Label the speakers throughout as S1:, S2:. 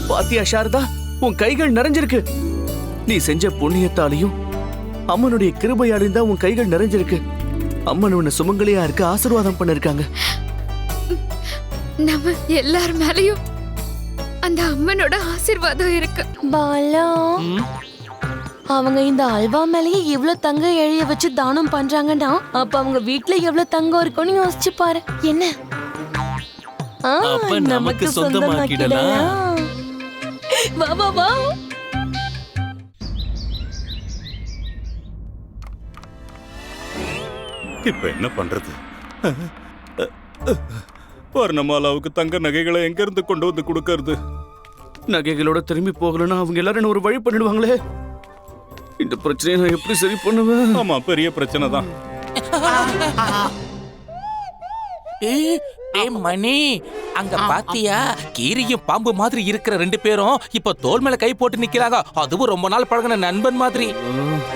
S1: பாத்தியா சாரதா, உன் கைகள் நிறைஞ்சிருக்கு. நீ செஞ்ச புண்ணியத்தாலையும் அம்மனுடைய கிருபையாலையும் தான் உன் கைகள் நிறைஞ்சிருக்கு. அம்மன் உன்னை சுமங்கலியா இருக்க ஆசீர்வாதம் பண்ணிருக்காங்க.
S2: நம்ம எல்லார் மேலயும் அந்த அம்மனோட ஆசீர்வாதம் இருக்கு.
S3: பாலா, அவங்க இந்த அல்வா மேலேயே இவ்வளவு தங்க எழைய வச்சு தானம் பண்றாங்கன்னா அப்ப அவங்க வீட்டுல எவ்வளவு தங்கம் இருக்கும்னு யோசிச்சு பாரு. என்ன
S4: அப்ப நமக்கு சொந்தமாக்கிடலாம்.
S3: வா வா வா.
S5: இப்ப என்ன பண்றது? வர்ணமாலாவுக்கு தங்க நகைகளை எங்க இருந்து கொண்டு வந்து கொடுக்கறது?
S1: நகைகளோட திரும்பி போகலன்னா அவங்க எல்லாரும் ஒரு வழி பண்ணிடுவாங்களே. இந்த பிரச்சனையை நான் எப்படி சரி பண்ணுவேன்?
S5: ஆமா, பெரிய பிரச்சனை தான்.
S4: மணி, அங்க பாத்தியா? கீரியும் பாம்பு மாதிரி இருக்கிற ரெண்டு பேரும் இப்ப தோல் மேல கை போட்டு நிக்கிறாங்க. அதுவும் ரொம்ப நாள் பழகின நண்பன் மாதிரி.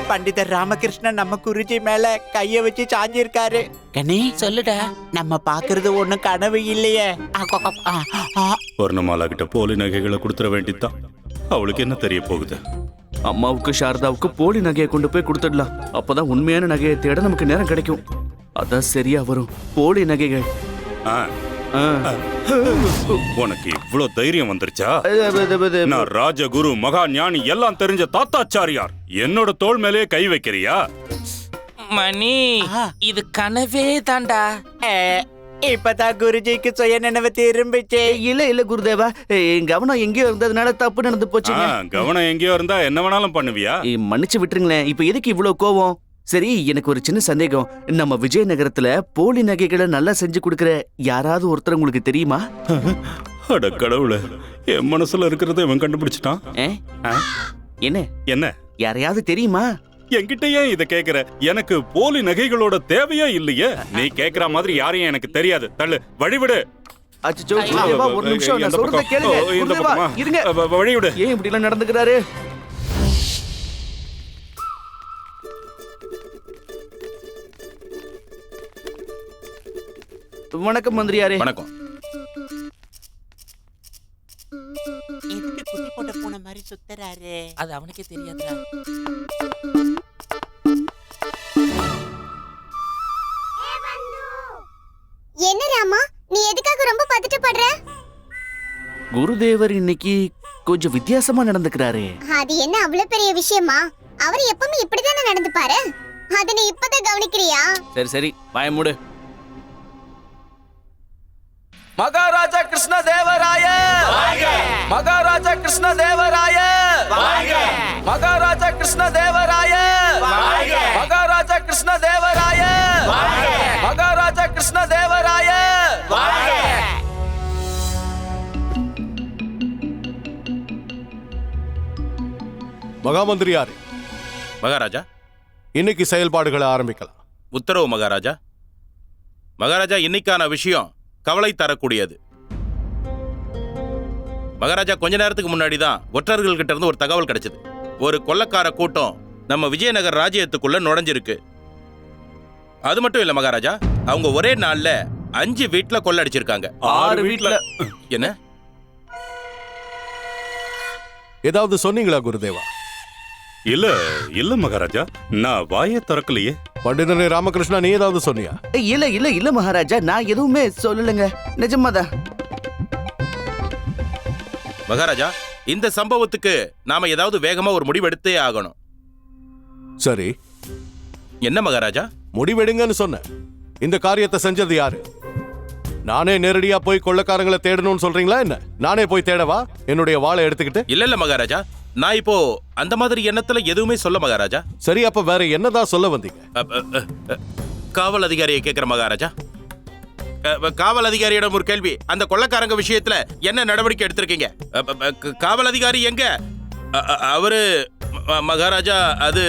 S6: பண்டிதர் ராமகிருஷ்ணன் நம்ம குருஜி மேல கைய வச்சு சாஞ்சிருக்காரு. கனி சொல்லுடா, நம்ம பாக்குறது ஒண்ணும் கனவு இல்லையே.
S5: வர்ணமாலா கிட்ட போலி நகைகளை கொடுத்துட வேண்டியதுதான். அவளுக்கு என்ன தெரிய போகுது?
S1: அம்மாவுக்கு சாரதாவுக்கு போலி நகையை கொண்டு போய் கொடுத்துடலாம். அப்பதான் உண்மையான நகையை தேட நமக்கு நேரம் கிடைக்கும். அதான் சரியா வரும். போலி நகைகள்.
S5: உனக்கு இவ்வளவு தைரியம் வந்துருச்சா? நான் ராஜகுரு, மகா ஞானி எல்லாம் தெரிஞ்ச தாத்தாச்சாரியார். என்னோட தோள் மேலே கை வைக்கிறியா?
S4: மணி, இது கனவே தாண்டா.
S6: இப்பதான் குருஜிக்கு சுய நினைவு திரும்பிச்சு.
S1: இல்ல குருதேவா, கவனம் எங்கேயோ இருந்ததுனால தப்பு நடந்து போச்சு.
S5: கவனம் எங்கேயோ இருந்தா என்ன வேணாலும் பண்ணுவியா?
S1: மன்னிச்சு விட்டுருங்களேன். இப்ப எதுக்கு இவ்வளவு கோவம்? சரி, எனக்கு ஒரு சின்ன சந்தேகம். நம்ம விஜயநகரத்துல போலி நகைகளை நல்லா செஞ்சு கொடுக்கற யாராவது ஒருத்தர் உங்களுக்கு தெரியுமா?
S5: அட கடவுளே, என் மனசுல இருக்கிறத இவன் கண்டுபிடிச்சிட்டான்.
S1: என்ன
S5: என்ன
S1: யாரையாவது தெரியுமா?
S5: என்கிட்ட ஏன் இத கேக்குற? எனக்கு போலி நகைகளோட தேவையே இல்லையே. நீ கேக்குற மாதிரி யாரையும் எனக்கு தெரியாது. தள்ளு, வழிவிடு.
S1: அச்சோ, ஒரு நிமிஷம், நான் சொல்றத கேளுங்க. இருங்க,
S5: வழிவிடு.
S1: ஏன் இப்படி எல்லாம் நடந்துக்கிறாரு? வணக்கம் மந்திரியாரே.
S4: வணக்கம்.
S6: எதுக்கு குட்டி போட்ட பூனை மாதிரி சுத்துறாரு?
S4: அது அவனுக்கே தெரியாதுடா.
S7: என்ன ராமா, நீ எதுக்காக ரொம்ப பதட்டப்படுற?
S1: குருதேவர் இன்னைக்கு கொஞ்சம் வித்தியாசமா நடந்துக்கிறாரே.
S7: அது என்ன அவ்வளவு பெரிய விஷயமா? அவர் எப்பவுமே இப்படிதானே நடந்துப்பாரு. அத நீ இப்பதான் கவனிக்கிறியா?
S1: சரி வாய மூடு.
S4: மகாராஜா கிருஷ்ண தேவராய, மகாராஜா கிருஷ்ண தேவராய, மகாராஜா கிருஷ்ண தேவராய, மகாராஜா கிருஷ்ண தேவராய, மகாராஜா கிருஷ்ண தேவராய.
S8: மகாமந்திரியாரே,
S4: மகாராஜா,
S8: இன்னைக்கு செயல்பாடுகளை ஆரம்பிக்கலாம்.
S4: உத்தரவு மகாராஜா. மகாராஜா, இன்னைக்கான விஷயம் கவலை தரக்கூடியது. மகாராஜா, கொஞ்ச நேரத்துக்கு முன்னாடி தான் ஒற்றர்கள் கிட்ட இருந்து ஒரு தகவல் கிடைச்சது. ஒரு கொள்ளக்கார கூட்டம் நம்ம விஜயநகர் ராஜ்யத்துக்குள்ள நுழைஞ்சிருக்கு. அது மட்டும் இல்ல மகாராஜா, அவங்க ஒரே நாள்ல 5 வீட்டுல கொள்ளடிச்சிருக்காங்க.
S1: 6 வீட்டுல.
S4: என்ன?
S8: ஏதாவது சொன்னீங்களா குருதேவா?
S5: இல்ல மகாராஜா, நான் வாயை திறக்கலையே.
S8: பண்டிதனே ராமகிருஷ்ணா, நீ ஏதாவது சொன்னியா?
S1: இல்ல மகாராஜா, நான் எதுவுமே சொல்லலங்க. நிஜமாதான்.
S4: மகாராஜா, இந்த சம்பவத்துக்கு நாம ஏதாவது வேகமா ஒரு முடிவெடுத்தே ஆகணும்.
S8: சரி,
S4: என்ன மகாராஜா?
S8: முடிவெடுங்கன்னு சொன்ன. இந்த காரியத்தை செஞ்சது யாரு? நானே நேரடியா போய் கொள்ளக்காரங்களை தேடணும்னு சொல்றீங்களா என்ன? நானே போய் தேடவா என்னுடைய வாளை எடுத்துக்கிட்டு?
S4: இல்ல மகாராஜா, நான் இப்போ அந்த மாதிரி எண்ணத்துல எதுவுமே சொல்ல மகாராஜா.
S8: சரி, அப்ப வேற என்னதான் சொல்ல வந்தீங்க?
S4: காவல் அதிகாரியை கேட்கிற மகாராஜா. காவல் அதிகாரியிடம் ஒரு கேள்வி. அந்த கொள்ளக்காரங்க விஷயத்துல என்ன நடவடிக்கை எடுத்திருக்கீங்க? காவல் அதிகாரி எங்க? அவரு மகாராஜா, அது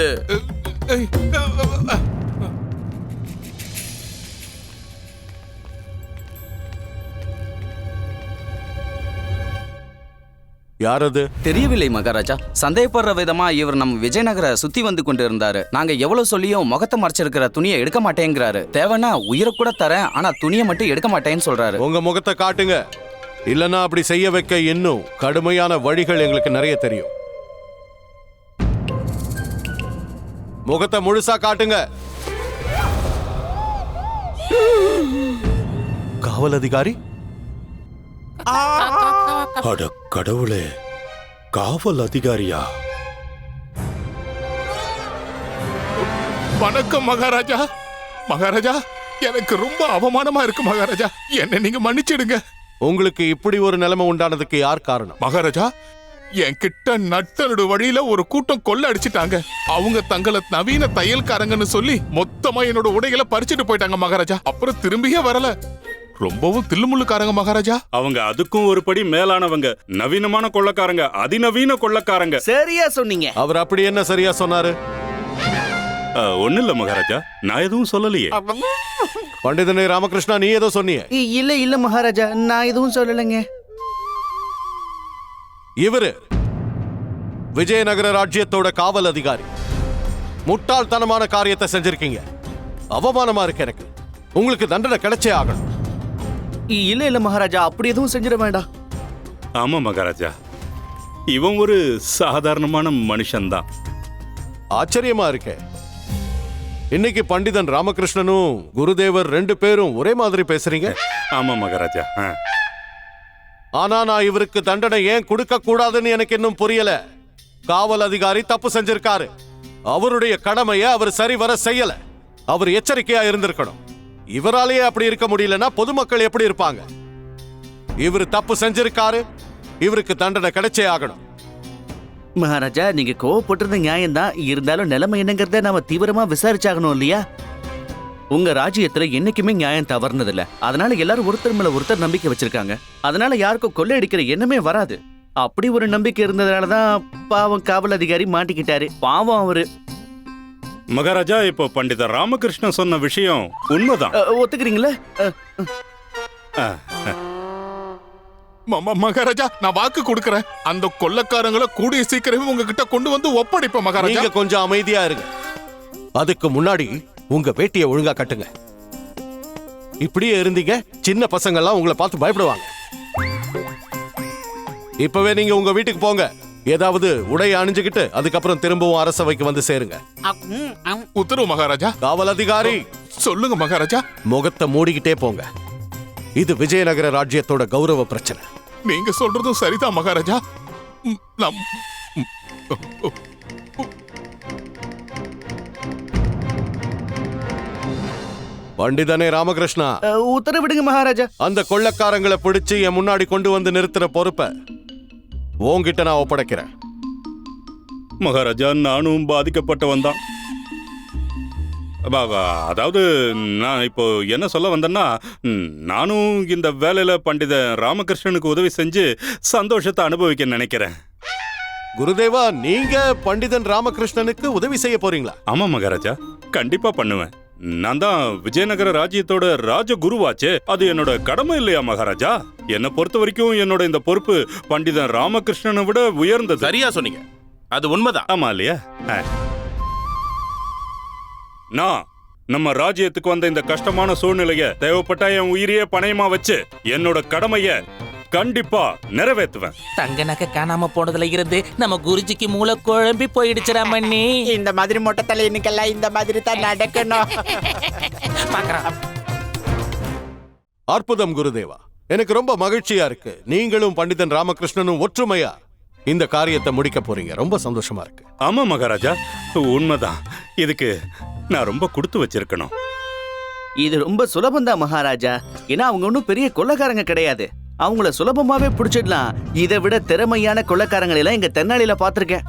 S8: யார் அது?
S9: தெரியவில்லை மகாராஜா. சந்தேகப்படுற விதமா இவர் நம்ம விஜயநகர சுத்தி வந்து கொண்டு இருந்தாரு. நாங்க எவ்வளவு சொல்லியும் முகத்தை மறைச்சிருக்கிற துணியை எடுக்க மாட்டேங்கிறாரு. தேவைன்னா உயிரை கூட தரேன், ஆனா துணியை மட்டும் எடுக்க மாட்டேன்னு சொல்றாரு.
S8: உங்க முகத்தை காட்டுங்க. இல்லனா அப்படி செய்ய வைக்க இன்னும் கடுமையான வழிகள் எங்களுக்கு நிறைய தெரியும். முகத்தை முழுசா காட்டுங்க. காவல் அதிகாரி,
S5: அட கடவுளே, காவல் அதிகாரியா?
S10: வணக்கம் மகாராஜா. மகாராஜா, எனக்கு ரொம்ப அவமானமா இருக்கு மகாராஜா. என்ன நீங்க மன்னிச்சிடுங்க.
S8: உங்களுக்கு இப்படி ஒரு நிலைமை உண்டானதுக்கு யார் காரணம்?
S10: மகாராஜா, என்கிட்ட நட்டனோட வழியில ஒரு கூட்டம் கொள்ள அடிச்சிட்டாங்க. அவங்க தங்களை நவீன தையல்காரங்கன்னு சொல்லி மொத்தமா என்னோட உடைகளை பறிச்சுட்டு போயிட்டாங்க மகாராஜா. அப்புறம் திரும்பியே வரல. ரொம்பவும் தில்லுமுள்ளுக்காரங்க மகாராஜா.
S5: அவங்க அதுக்கும் ஒரு படி மேலானவங்க. நவீனமான கொள்ளக்காரங்க, அதிநவீன கொள்ளக்காரங்க.
S1: சரியா சொன்னீங்க.
S8: அவர் அப்படி என்ன சரியா சொன்னாரு?
S5: ஒண்ணு இல்ல மகாராஜா, நான் எதுவும் சொல்லலையே.
S8: பண்டிதனே ராமகிருஷ்ணா, நீ ஏதோ சொன்னீங்க.
S1: இல்ல மகாராஜா, நான் எதுவும் சொல்லலைங்க.
S8: இவரு விஜயநகர ராஜ்யத்தோட காவல் அதிகாரி. முட்டாள்தனமான காரியத்தை செஞ்சிருக்கீங்க. அவமானமா இருக்கு எனக்கு. உங்களுக்கு தண்டனை கிடைச்சே ஆகணும்.
S1: இல்ல மகாராஜா, அப்படி எதுவும் செஞ்சிட வேண்டாம்.
S5: ஆமா மகாராஜா, இவன் ஒரு சாதாரணமான மனுஷன்தான்.
S8: ஆச்சரியமா இருக்கே. இன்னைக்கு பண்டிதன் ராமகிருஷ்ணனும் குருதேவர் 2 பேரும் ஒரே மாதிரி பேசுறீங்க.
S5: ஆமா மகாராஜா.
S8: ஆனா நான் இவருக்கு தண்டனை ஏன் கொடுக்க கூடாதுன்னு எனக்கு இன்னும் புரியல. காவல் அதிகாரி தப்பு செஞ்சிருக்காரு. அவருடைய கடமையை அவர் சரிவர செய்யல. அவர் எச்சரிக்கையா இருந்திருக்கணும். இவராலேயே அப்படி இருக்க முடியலன்னா பொதுமக்கள் எப்படி இருப்பாங்க? இவர் தப்பு செஞ்சிருக்காரு. இவருக்கு தண்டனை கிடைச்சே ஆகணும்.
S1: மகாராஜா, நீங்க கோவப்பட்டிருந்த நியாயம்தான். இருந்தாலும் நிலைமை என்னங்கிறத நாம தீவிரமா விசாரிச்சாகணும் இல்லையா? உங்க ராஜ்யத்துல என்னைக்குமே நியாயம் தவறுனதில்ல. அதனால எல்லாரும் ஒருத்தர் மேல ஒருத்தர் நம்பிக்கை வச்சிருக்காங்க. அதனால யாருக்கும் கொள்ளையடிக்கிற எண்ணமே வராது. அப்படி ஒரு நம்பிக்கை இருந்ததுனாலதான் பாவம் காவல் அதிகாரி மாட்டிக்கிட்டாரு. பாவம் அவரு.
S5: மகாராஜா, இப்போ பண்டித ராமகிருஷ்ணன் சொன்ன விஷயம் உண்மைதான்.
S1: ஒத்துக்கிறீங்களா?
S10: மகாராஜா, நான் வாக்கு கொடுக்கறேன். அந்த கொள்ளக்காரங்களை கூடிய சீக்கிரமே உங்ககிட்ட கொண்டு வந்து ஒப்படைப்பேன் மகாராஜா.
S8: நீங்க கொஞ்சம் அமைதியா இருங்க. அதுக்கு முன்னாடி உங்க வேட்டியை ஒழுங்கா கட்டுங்க. இப்படியே இருந்தீங்க, சின்ன பசங்க எல்லாம் உங்களை பார்த்து பயப்படுவாங்க. இப்பவே நீங்க உங்க வீட்டுக்கு போங்க. ஏதாவது உடைய அணிஞ்சுக்கிட்டு அதுக்கப்புறம் திரும்பவும் அரசவைக்கு வந்து சேருங்க.
S10: உத்தரவு மகாராஜா.
S8: காவல் அதிகாரி,
S10: சொல்லுங்க மகாராஜா.
S8: முகத்தை மூடிக்கிட்டே போங்க. இது விஜயநகர ராஜ்யத்தோட கௌரவ பிரச்சனை.
S10: நீங்க சொல்றதும் சரிதான் மகாராஜா.
S8: பண்டிதனே ராமகிருஷ்ணா,
S1: உத்தரவிடுங்க மகாராஜா.
S8: அந்த கொள்ளக்காரங்களை பிடிச்சு என் முன்னாடி கொண்டு வந்து நிறுத்துற பொறுப்பை உன்கிட்ட நான் ஒப்படைக்கிறேன்.
S5: மகாராஜா, நானும் பாதிக்கப்பட்டவன் தான். அதாவது நான் இப்போ என்ன சொல்ல வந்தேன்னா, நானும் இந்த வேலையில பண்டித ராமகிருஷ்ணனுக்கு உதவி செஞ்சு சந்தோஷத்தை அனுபவிக்க நினைக்கிறேன்.
S8: குருதேவா, நீங்க பண்டிதன் ராமகிருஷ்ணனுக்கு உதவி செய்ய போறீங்களா?
S5: ஆமா மகாராஜா, கண்டிப்பா பண்ணுவேன். நான் தான் விஜயநகர ராஜ்யத்தோட ராஜகுருவாச்சே. அது என்னோட கடமை இல்லையா மகாராஜா? என்னை பொறுத்த வரைக்கும் என்னோட இந்த பொறுப்பு பண்டிதன் ராமகிருஷ்ணனை விட உயர்ந்தது.
S4: சரியா சொன்னீங்க. அது உண்மைதான்.
S5: ஆமா இல்லையா? நான் நம்ம ராஜ்யத்துக்கு வந்த இந்த கஷ்டமான சூழ்நிலைய தேவைப்பட்டா என் உயிரையே பணயமா வச்சு என்னோட கடமைய கண்டிப்பா நிறைவேற்றுவேன்.
S6: தங்க நகை காணாம போனதுல இருந்து நம்ம குருஜிக்கு மூளை குழம்பி போயிடுச்சுடா மண்ணி. இந்த மாதிரி மொட்டை தலையனுக்கெல்லாம் இந்த மாதிரி தான் நடக்கணும்.
S8: அற்புதம் குருதேவா, எனக்கு ரொம்ப மகிழ்ச்சியா இருக்கு. நீங்களும் பண்டிதன் ராமகிருஷ்ணனும் ஒற்றுமையா இந்த காரியத்தை முடிக்க போறீங்க. ரொம்ப சந்தோஷமா இருக்கு.
S5: ஆமா மகாராஜா, உண்மைதான். இதுக்கு நான் ரொம்ப கொடுத்து வச்சிருக்கணும்.
S1: இது ரொம்ப சுலபம்தான் மகாராஜா. ஏன்னா அவங்க ஒன்றும் பெரிய கொள்ளைக்காரங்க கிடையாது. அவங்கள சுலபமாவே பிடிச்சிடலாம். இதை விட திறமையான கொள்ளைக்காரங்களை எல்லாம் எங்க தென்னாலியில பாத்திருக்கேன்.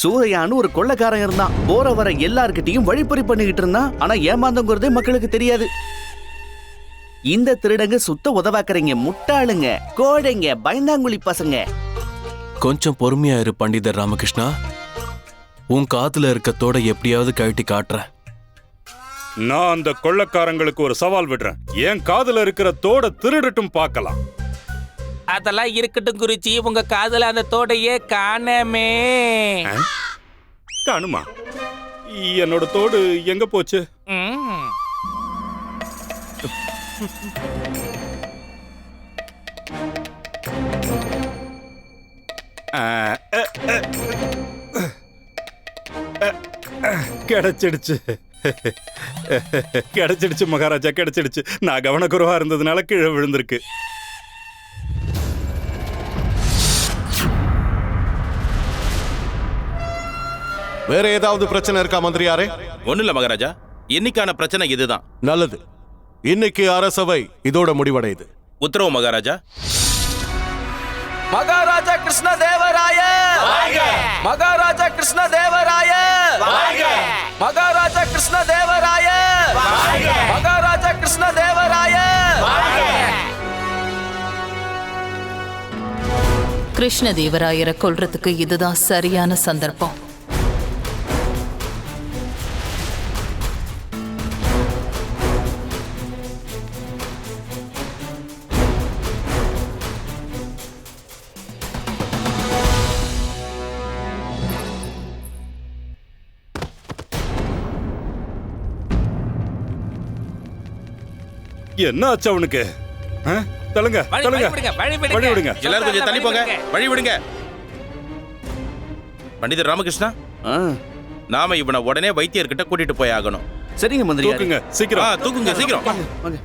S1: சூரையான்னு ஒரு கொள்ளைக்காரன் இருந்தான். போற வர எல்லார்கிட்டையும் வழிப்பறி பண்ணிக்கிட்டு இருந்தான். ஆனா ஏமாந்தங்கிறதே மக்களுக்கு தெரியாது. இந்த திருடங்க சுத்த உதவாக்குறீங்க, முட்டாளுங்க, கோடைங்க, பயந்தாங்குழி பசங்க.
S11: கொஞ்சம் பொறுமையா இரு பண்டிதர் ராமகிருஷ்ணா. உன் காத்துல இருக்க தோட எப்படியாவது கழட்டி காட்டுறேன்.
S5: நான் அந்த கொள்ளைக்காரங்களுக்கு ஒரு சவால் விடுறேன். என் காதுல இருக்கிற தோட திருடட்டும் பார்க்கலாம்.
S6: அதெல்லாம் இருக்கட்டும் குருஜி, உங்க காதுல அந்த தோடையே காணமே.
S5: காணுமா? என்னோட தோடு எங்க போச்சு? கிடைச்சிடுச்சு கிடைச்சிடுச்சு மகாராஜா, கிடைச்சிடுச்சு. நான் கவனக்குறைவா இருந்ததுனால கீழே விழுந்திருக்கு.
S8: வேற ஏதாவது பிரச்சனை இருக்கா மந்திரியாரே?
S4: ஒண்ணும் இல்ல மகாராஜா, இன்னைக்கான பிரச்சனை இதுதான்.
S8: நல்லது. இன்னைக்கு அரசவை இதோட முடிவடையுது.
S4: உத்தரவு மகாராஜா.
S9: மகாராஜா கிருஷ்ண தேவராய மகாராஜா கிருஷ்ண தேவராய மகாராஜா கிருஷ்ண தேவராய மகாராஜா கிருஷ்ண தேவராய.
S12: கிருஷ்ணதேவராயரை கொல்றதுக்கு இதுதான் சரியான சந்தர்ப்பம்.
S5: என்ன ஆச்சு அவனுக்கு? தள்ளுங்க தள்ளுங்க, வழி விடுங்க.
S4: எல்லாரும் கொஞ்சம் தள்ளி போங்க, வழி விடுங்க. பண்டிதர் ராமகிருஷ்ணா, நாம இவனை உடனே வைத்தியர்கிட்ட கூட்டிட்டு போய் ஆகணும்.
S1: சரிங்க மந்திரி.
S5: தூக்குங்க சீக்கிரம்.
S4: தூக்குங்க சீக்கிரம்.
S1: வாங்க.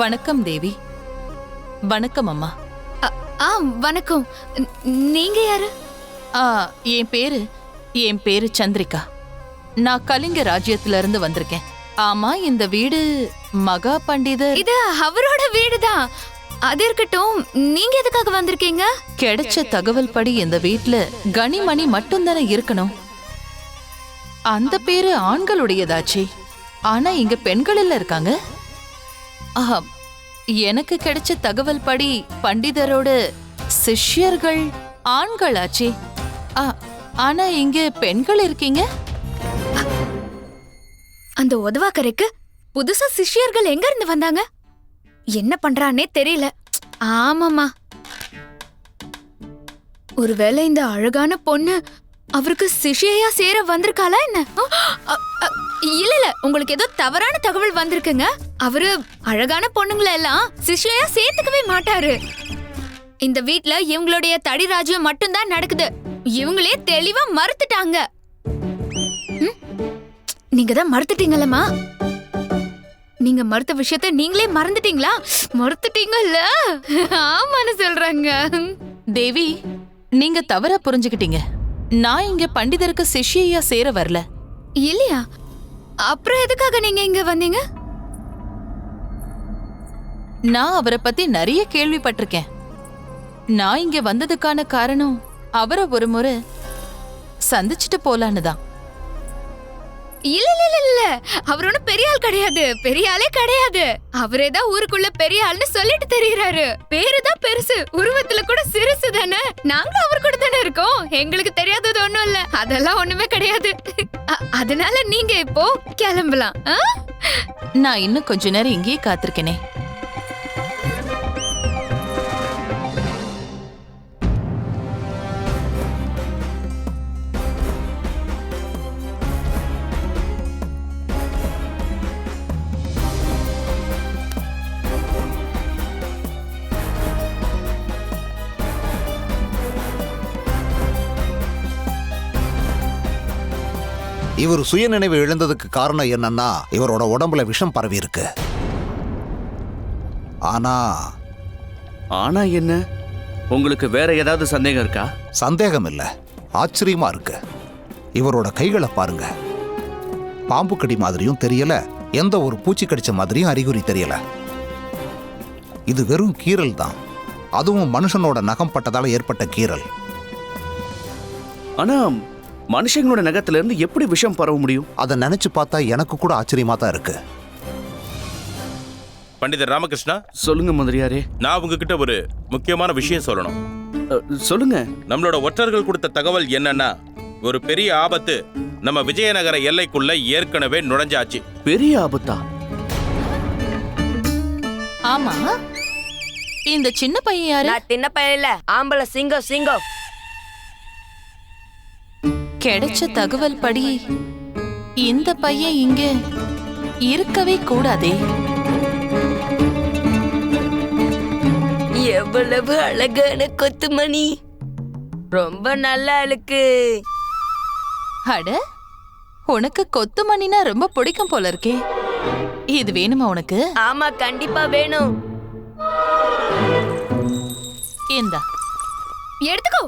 S12: வணக்கம் தேவி. வணக்கம் அம்மா.
S2: வணக்கம். நீங்க யாரு?
S12: என் பேரு சந்திரிகா. நான் கலிங்க ராஜ்யத்துல இருந்து வந்திருக்கேன். ஆமா, இந்த வீடு மகா பண்டிதர்.
S2: இது அவரோட வீடுதான். அது இருக்கட்டும், நீங்க எதுக்காக வந்திருக்கீங்க?
S12: கிடைச்ச தகவல் படி இந்த வீட்ல கனிமணி மட்டும்தானே இருக்கணும். அந்த பேரு ஆண்களுடையதாச்சே. ஆனா இங்க பெண்கள் இல்ல இருக்காங்க. எனக்கு கிடைச்ச தகவல் படி பண்டிதரோட சிஷ்யர்கள் ஆண்களாச்சே. ஆனா இங்க பெண்கள் இருக்கீங்க.
S2: அந்த உதவாக்கரைக்கு புதுசா சிஷ்யர்கள் எங்க இருந்து வந்தாங்க? என்ன பண்றானே தெரியல. ஆமாமா, ஒருவேளை இந்த அழகான பொண்ணு அவருக்கு சிஷ்யா சேர வந்திருக்காளா என்ன? இல்ல, உங்களுக்கு ஏதோ தவறான தகவல் வந்திருக்குங்க. அவரு அழகான பொண்ணுங்களை எல்லாம் சிஷ்யா சேர்த்துக்கவே மாட்டாரு. இந்த வீட்ல இவங்களுடைய தடி ராஜ்யம் மட்டும்தான் நடக்குது. இவங்களே தெளிவா மறுத்துட்டாங்க. நீங்க தான் மறுத்துட்டீங்களம்மா. நீங்க மறுத்த விஷயத்த நீங்களே மறந்துட்டீங்களா? மறுத்துட்டீங்கல்ல? ஆமான்னு சொல்றாங்க.
S12: தேவி, நீங்க தவறா புரிஞ்சுக்கிட்டீங்க. நான் இங்க பண்டிதருக்கு சிஷ்யா சேர வரல.
S2: இல்லையா? அப்புறம் எதுக்காக நீங்க இங்க வந்தீங்க?
S12: நான் அவரை பத்தி நிறைய கேள்விப்பட்டிருக்கேன். நான் இங்க வந்ததுக்கான காரணம் அவரை ஒரு முறை சந்திச்சுட்டு போலான்னு தான்.
S2: இல்ல இல்ல இல்ல, அவர் ஒன்னும் பெரிய ஆள் கிடையாது. பெரிய ஆளே கிடையாது. அவரேதான் ஊருக்குள்ள பெரிய ஆள்னு சொல்லிட்டு தெரியுறாரு. பேருதான் பெருசு, உருவத்துல கூட சிறுசு தானே. நாங்களும் அவர் கூட தானே இருக்கோம். எங்களுக்கு தெரியாதது ஒண்ணும் இல்ல. அதெல்லாம் ஒண்ணுமே கிடையாது. அதனால நீங்க இப்போ கிளம்பலாம்.
S12: நான் இன்னும் கொஞ்ச நேரம் இங்கேயே காத்திருக்கேனே.
S13: இவர் சுயநினைவு இழந்ததுக்கு காரணம் என்னன்னா, இவரோட உடம்புல விஷம் பரவி இருக்கு.
S1: ஆனா என்ன? உங்களுக்கு வேற ஏதாவது சந்தேகம் இருக்கா?
S13: சந்தேகம் இல்ல, ஆச்சரியமா இருக்கு. இவரோட கைகளை பாருங்க. பாம்பு கடி மாதிரியும் தெரியல, எந்த ஒரு பூச்சி கடிச்ச மாதிரியும் அறிகுறி தெரியல. இது வெறும் கீறல் தான். அதுவும் மனுஷனோட நகம் பட்டதால ஏற்பட்ட கீறல்.
S1: ஆனா மனுஷங்களோட நகத்துல இருந்து எப்படி விஷம் பரவ முடியும்?
S13: அதை நினைச்சு பார்த்தா எனக்கு கூட ஆச்சரியமா தான் இருக்கு.
S4: பண்டிதர் ராமகிருஷ்ணா,
S1: சொல்லுங்க மந்திரியாரே.
S4: நான் உங்ககிட்ட ஒரு முக்கியமான விஷயம் சொல்லணும்.
S1: சொல்லுங்க.
S4: நம்மளோட ஒற்றர்கள் கொடுத்த தகவல் என்னன்னா, ஒரு பெரிய ஆபத்து நம்ம விஜயநகர எல்லைக்குள்ள ஏற்கனவே நுழைஞ்சாச்சு.
S1: பெரிய ஆபத்தா?
S12: ஆமா, இந்த சின்ன பையன் யாரு?
S3: நான் சின்ன பையன் இல்ல, ஆம்பளை சிங்கம் சிங்கம்.
S12: கிடைச்ச தகவல் படி இந்த பையன் இங்க இருக்கவே கூடாதே.
S3: எவ்வளவு அழகான கொத்துமணி, ரொம்ப நல்லா இருக்கு.
S12: அட, உனக்கு கொத்துமணினா ரொம்ப பிடிக்கும் போல இருக்கே. இது வேணுமா உனக்கு?
S3: ஆமா, கண்டிப்பா வேணும்.
S12: இந்தா
S2: எடுத்துக்கோ.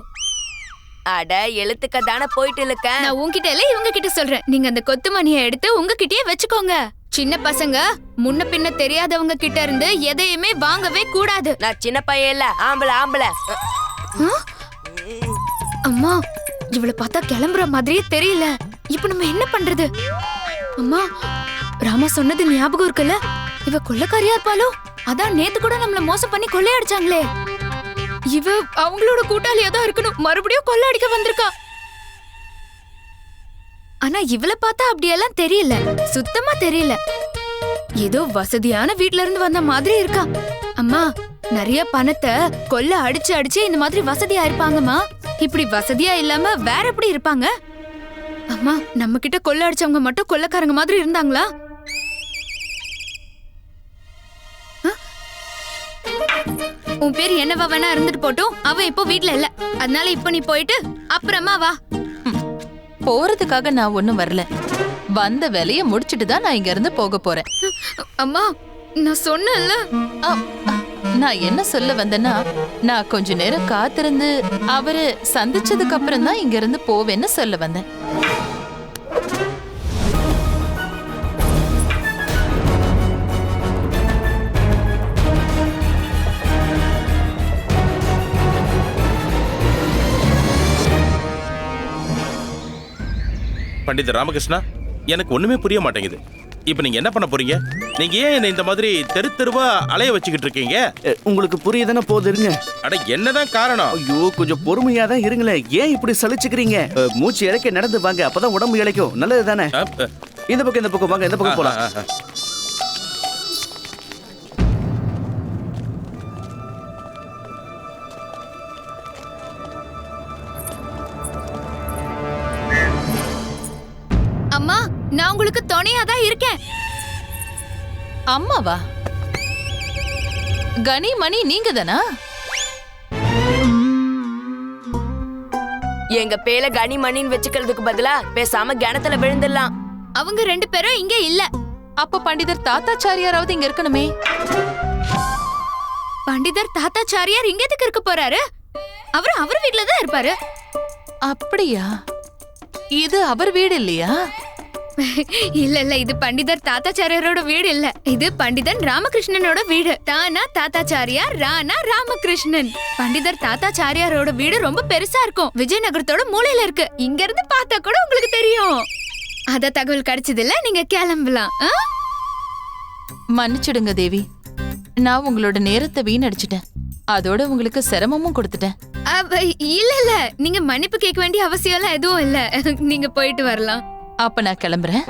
S3: அட, எழுத்துக்க தானே போயிட்டு இருக்கேன்.
S2: நான் உன்கிட்ட இல்ல இவங்க கிட்ட சொல்றேன். நீங்க அந்த கொத்துமணியை எடுத்து உங்ககிட்டயே வச்சுக்கோங்க. சின்ன பசங்க முன்ன பின்ன தெரியாதவங்க கிட்ட இருந்து எதையுமே வாங்கவே கூடாது.
S3: நான் சின்ன பையன் இல்ல, ஆம்பளை ஆம்பளை.
S2: அம்மா, இவளை பார்த்தா கிளம்புற மாதிரியே தெரியல. இப்ப நம்ம என்ன பண்றது? அம்மா, ராமா சொன்னது ஞாபகம் இருக்குல்ல? இவ கொள்ளைக்காரியா இருப்பாளோ? அதான் நேத்து கூட நம்மள மோசம் பண்ணி கொள்ளையடிச்சாங்களே. இவ அவங்களோட கூட்டாளியா தான் இருக்கணும். மறுபடியும் கொள்ளையடிக்க வந்திருக்கா. ஆனா இவளை பார்த்தா அப்படியெல்லாம் தெரியல, சுத்தமா தெரியல. ஏதோ வசதியான வீட்ல இருந்து வந்த மாதிரி இருக்கா. அம்மா, நிறைய பணத்தை கொள்ளை அடிச்சு அடிச்சு இந்த மாதிரி வசதியா இருப்பாங்கம்மா. இப்படி வசதியா இல்லாம வேற எப்படி இருப்பாங்க? அம்மா, நம்ம கிட்ட கொள்ளை அடிச்சவங்க மட்டும் கொள்ளைக்காரங்க மாதிரி இருந்தாங்களா? உன் பேர் என்னவா வேணா இருந்துட்டு போட்டும், அவன் இப்போ வீட்ல இல்ல. அதனால இப்ப நீ போயிட்டு அப்புறமா வா.
S12: போறதுக்காக நான் ஒண்ணும் வரல. வந்த வேலைய முடிச்சிட்டு தான் நான் இங்க இருந்து போக போறேன்.
S2: அம்மா, நான் சொன்னேன்ல.
S12: நான் என்ன சொல்ல வந்தேன்னா, நான் கொஞ்ச நேரம் காத்திருந்து அவரு சந்திச்சதுக்கு அப்புறம் தான் இங்க இருந்து போவேன்னு சொல்ல வந்தேன்.
S4: பண்டிதர் ராமகிருஷ்ணா, எனக்கு ஒண்ணுமே புரிய மாட்டேங்குது. இப்ப நீங்க என்ன பண்ண போறீங்க? நீங்க ஏன் என்ன இந்த மாதிரி தெரு தெருவா அலைய வச்சுக்கிட்டு இருக்கீங்க?
S1: உங்களுக்கு புரியதானே போகுது, இருங்க.
S4: அட, என்னதான் காரணம்?
S1: ஐயோ, கொஞ்சம் பொறுமையா தான் இருங்களேன். ஏன் இப்படி சலிச்சுக்கிறீங்க? மூச்சு இறக்க நடந்து வாங்க, அப்பதான் உடம்பு இழைக்கும். நல்லது தானே? இந்த பக்கம் வாங்க, இந்த பக்கம் போலாம்.
S2: அம்மா, நான் உங்களுக்கு துணையா தான் இருக்கேன்.
S12: அம்மாவா? கனி மணி நீங்க தானா?
S3: எங்க பேல கனி மணின்னு வச்சுக்கிறதுக்கு பதிலா பேசாம கிணத்துல விழுந்துடலாம்.
S2: அவங்க ரெண்டு பேரும் இங்க இல்ல.
S12: அப்ப பண்டிதர் தாத்தாச்சாரியாராவது இங்க இருக்கணுமே.
S2: பண்டிதர் தாத்தாச்சாரியார் இங்க எதுக்கு இருக்க போறாரு? அவர் வீட்ல தான் இருப்பாரு.
S12: அப்படியா? இது அவர் வீடு இல்லையா?
S2: இல்ல, இது பண்டிதர் தாத்தாச்சாரியாரோட வீடு இல்ல. இது பண்டிதன் ராமகிருஷ்ணனோட வீடு. தானா தாத்தாச்சாரியார், ராணா ராமகிருஷ்ணன். பண்டிதர் தாத்தாச்சாரியாரோட வீடு ரொம்ப பெருசா இருக்கும். விஜயநகரத்தோட மூலையில இருக்கு. இங்க இருந்து பார்த்தா கூட உங்களுக்கு தெரியும். அத தகவல் கிடைச்சது இல்ல, நீங்க கிளம்பலாம்.
S12: மன்னிச்சிடுங்க தேவி, நான் உங்களோட நேரத்தை வீணடிச்சிட்டேன். அதோட உங்களுக்கு சிரமமும் கொடுத்துட்டேன்.
S2: இல்ல, நீங்க மன்னிப்பு கேட்க வேண்டிய அவசியம் எல்லாம் எதுவும் இல்ல. நீங்க போயிட்டு வரலாம்.
S12: அப்ப நான் கிளம்புறேன்.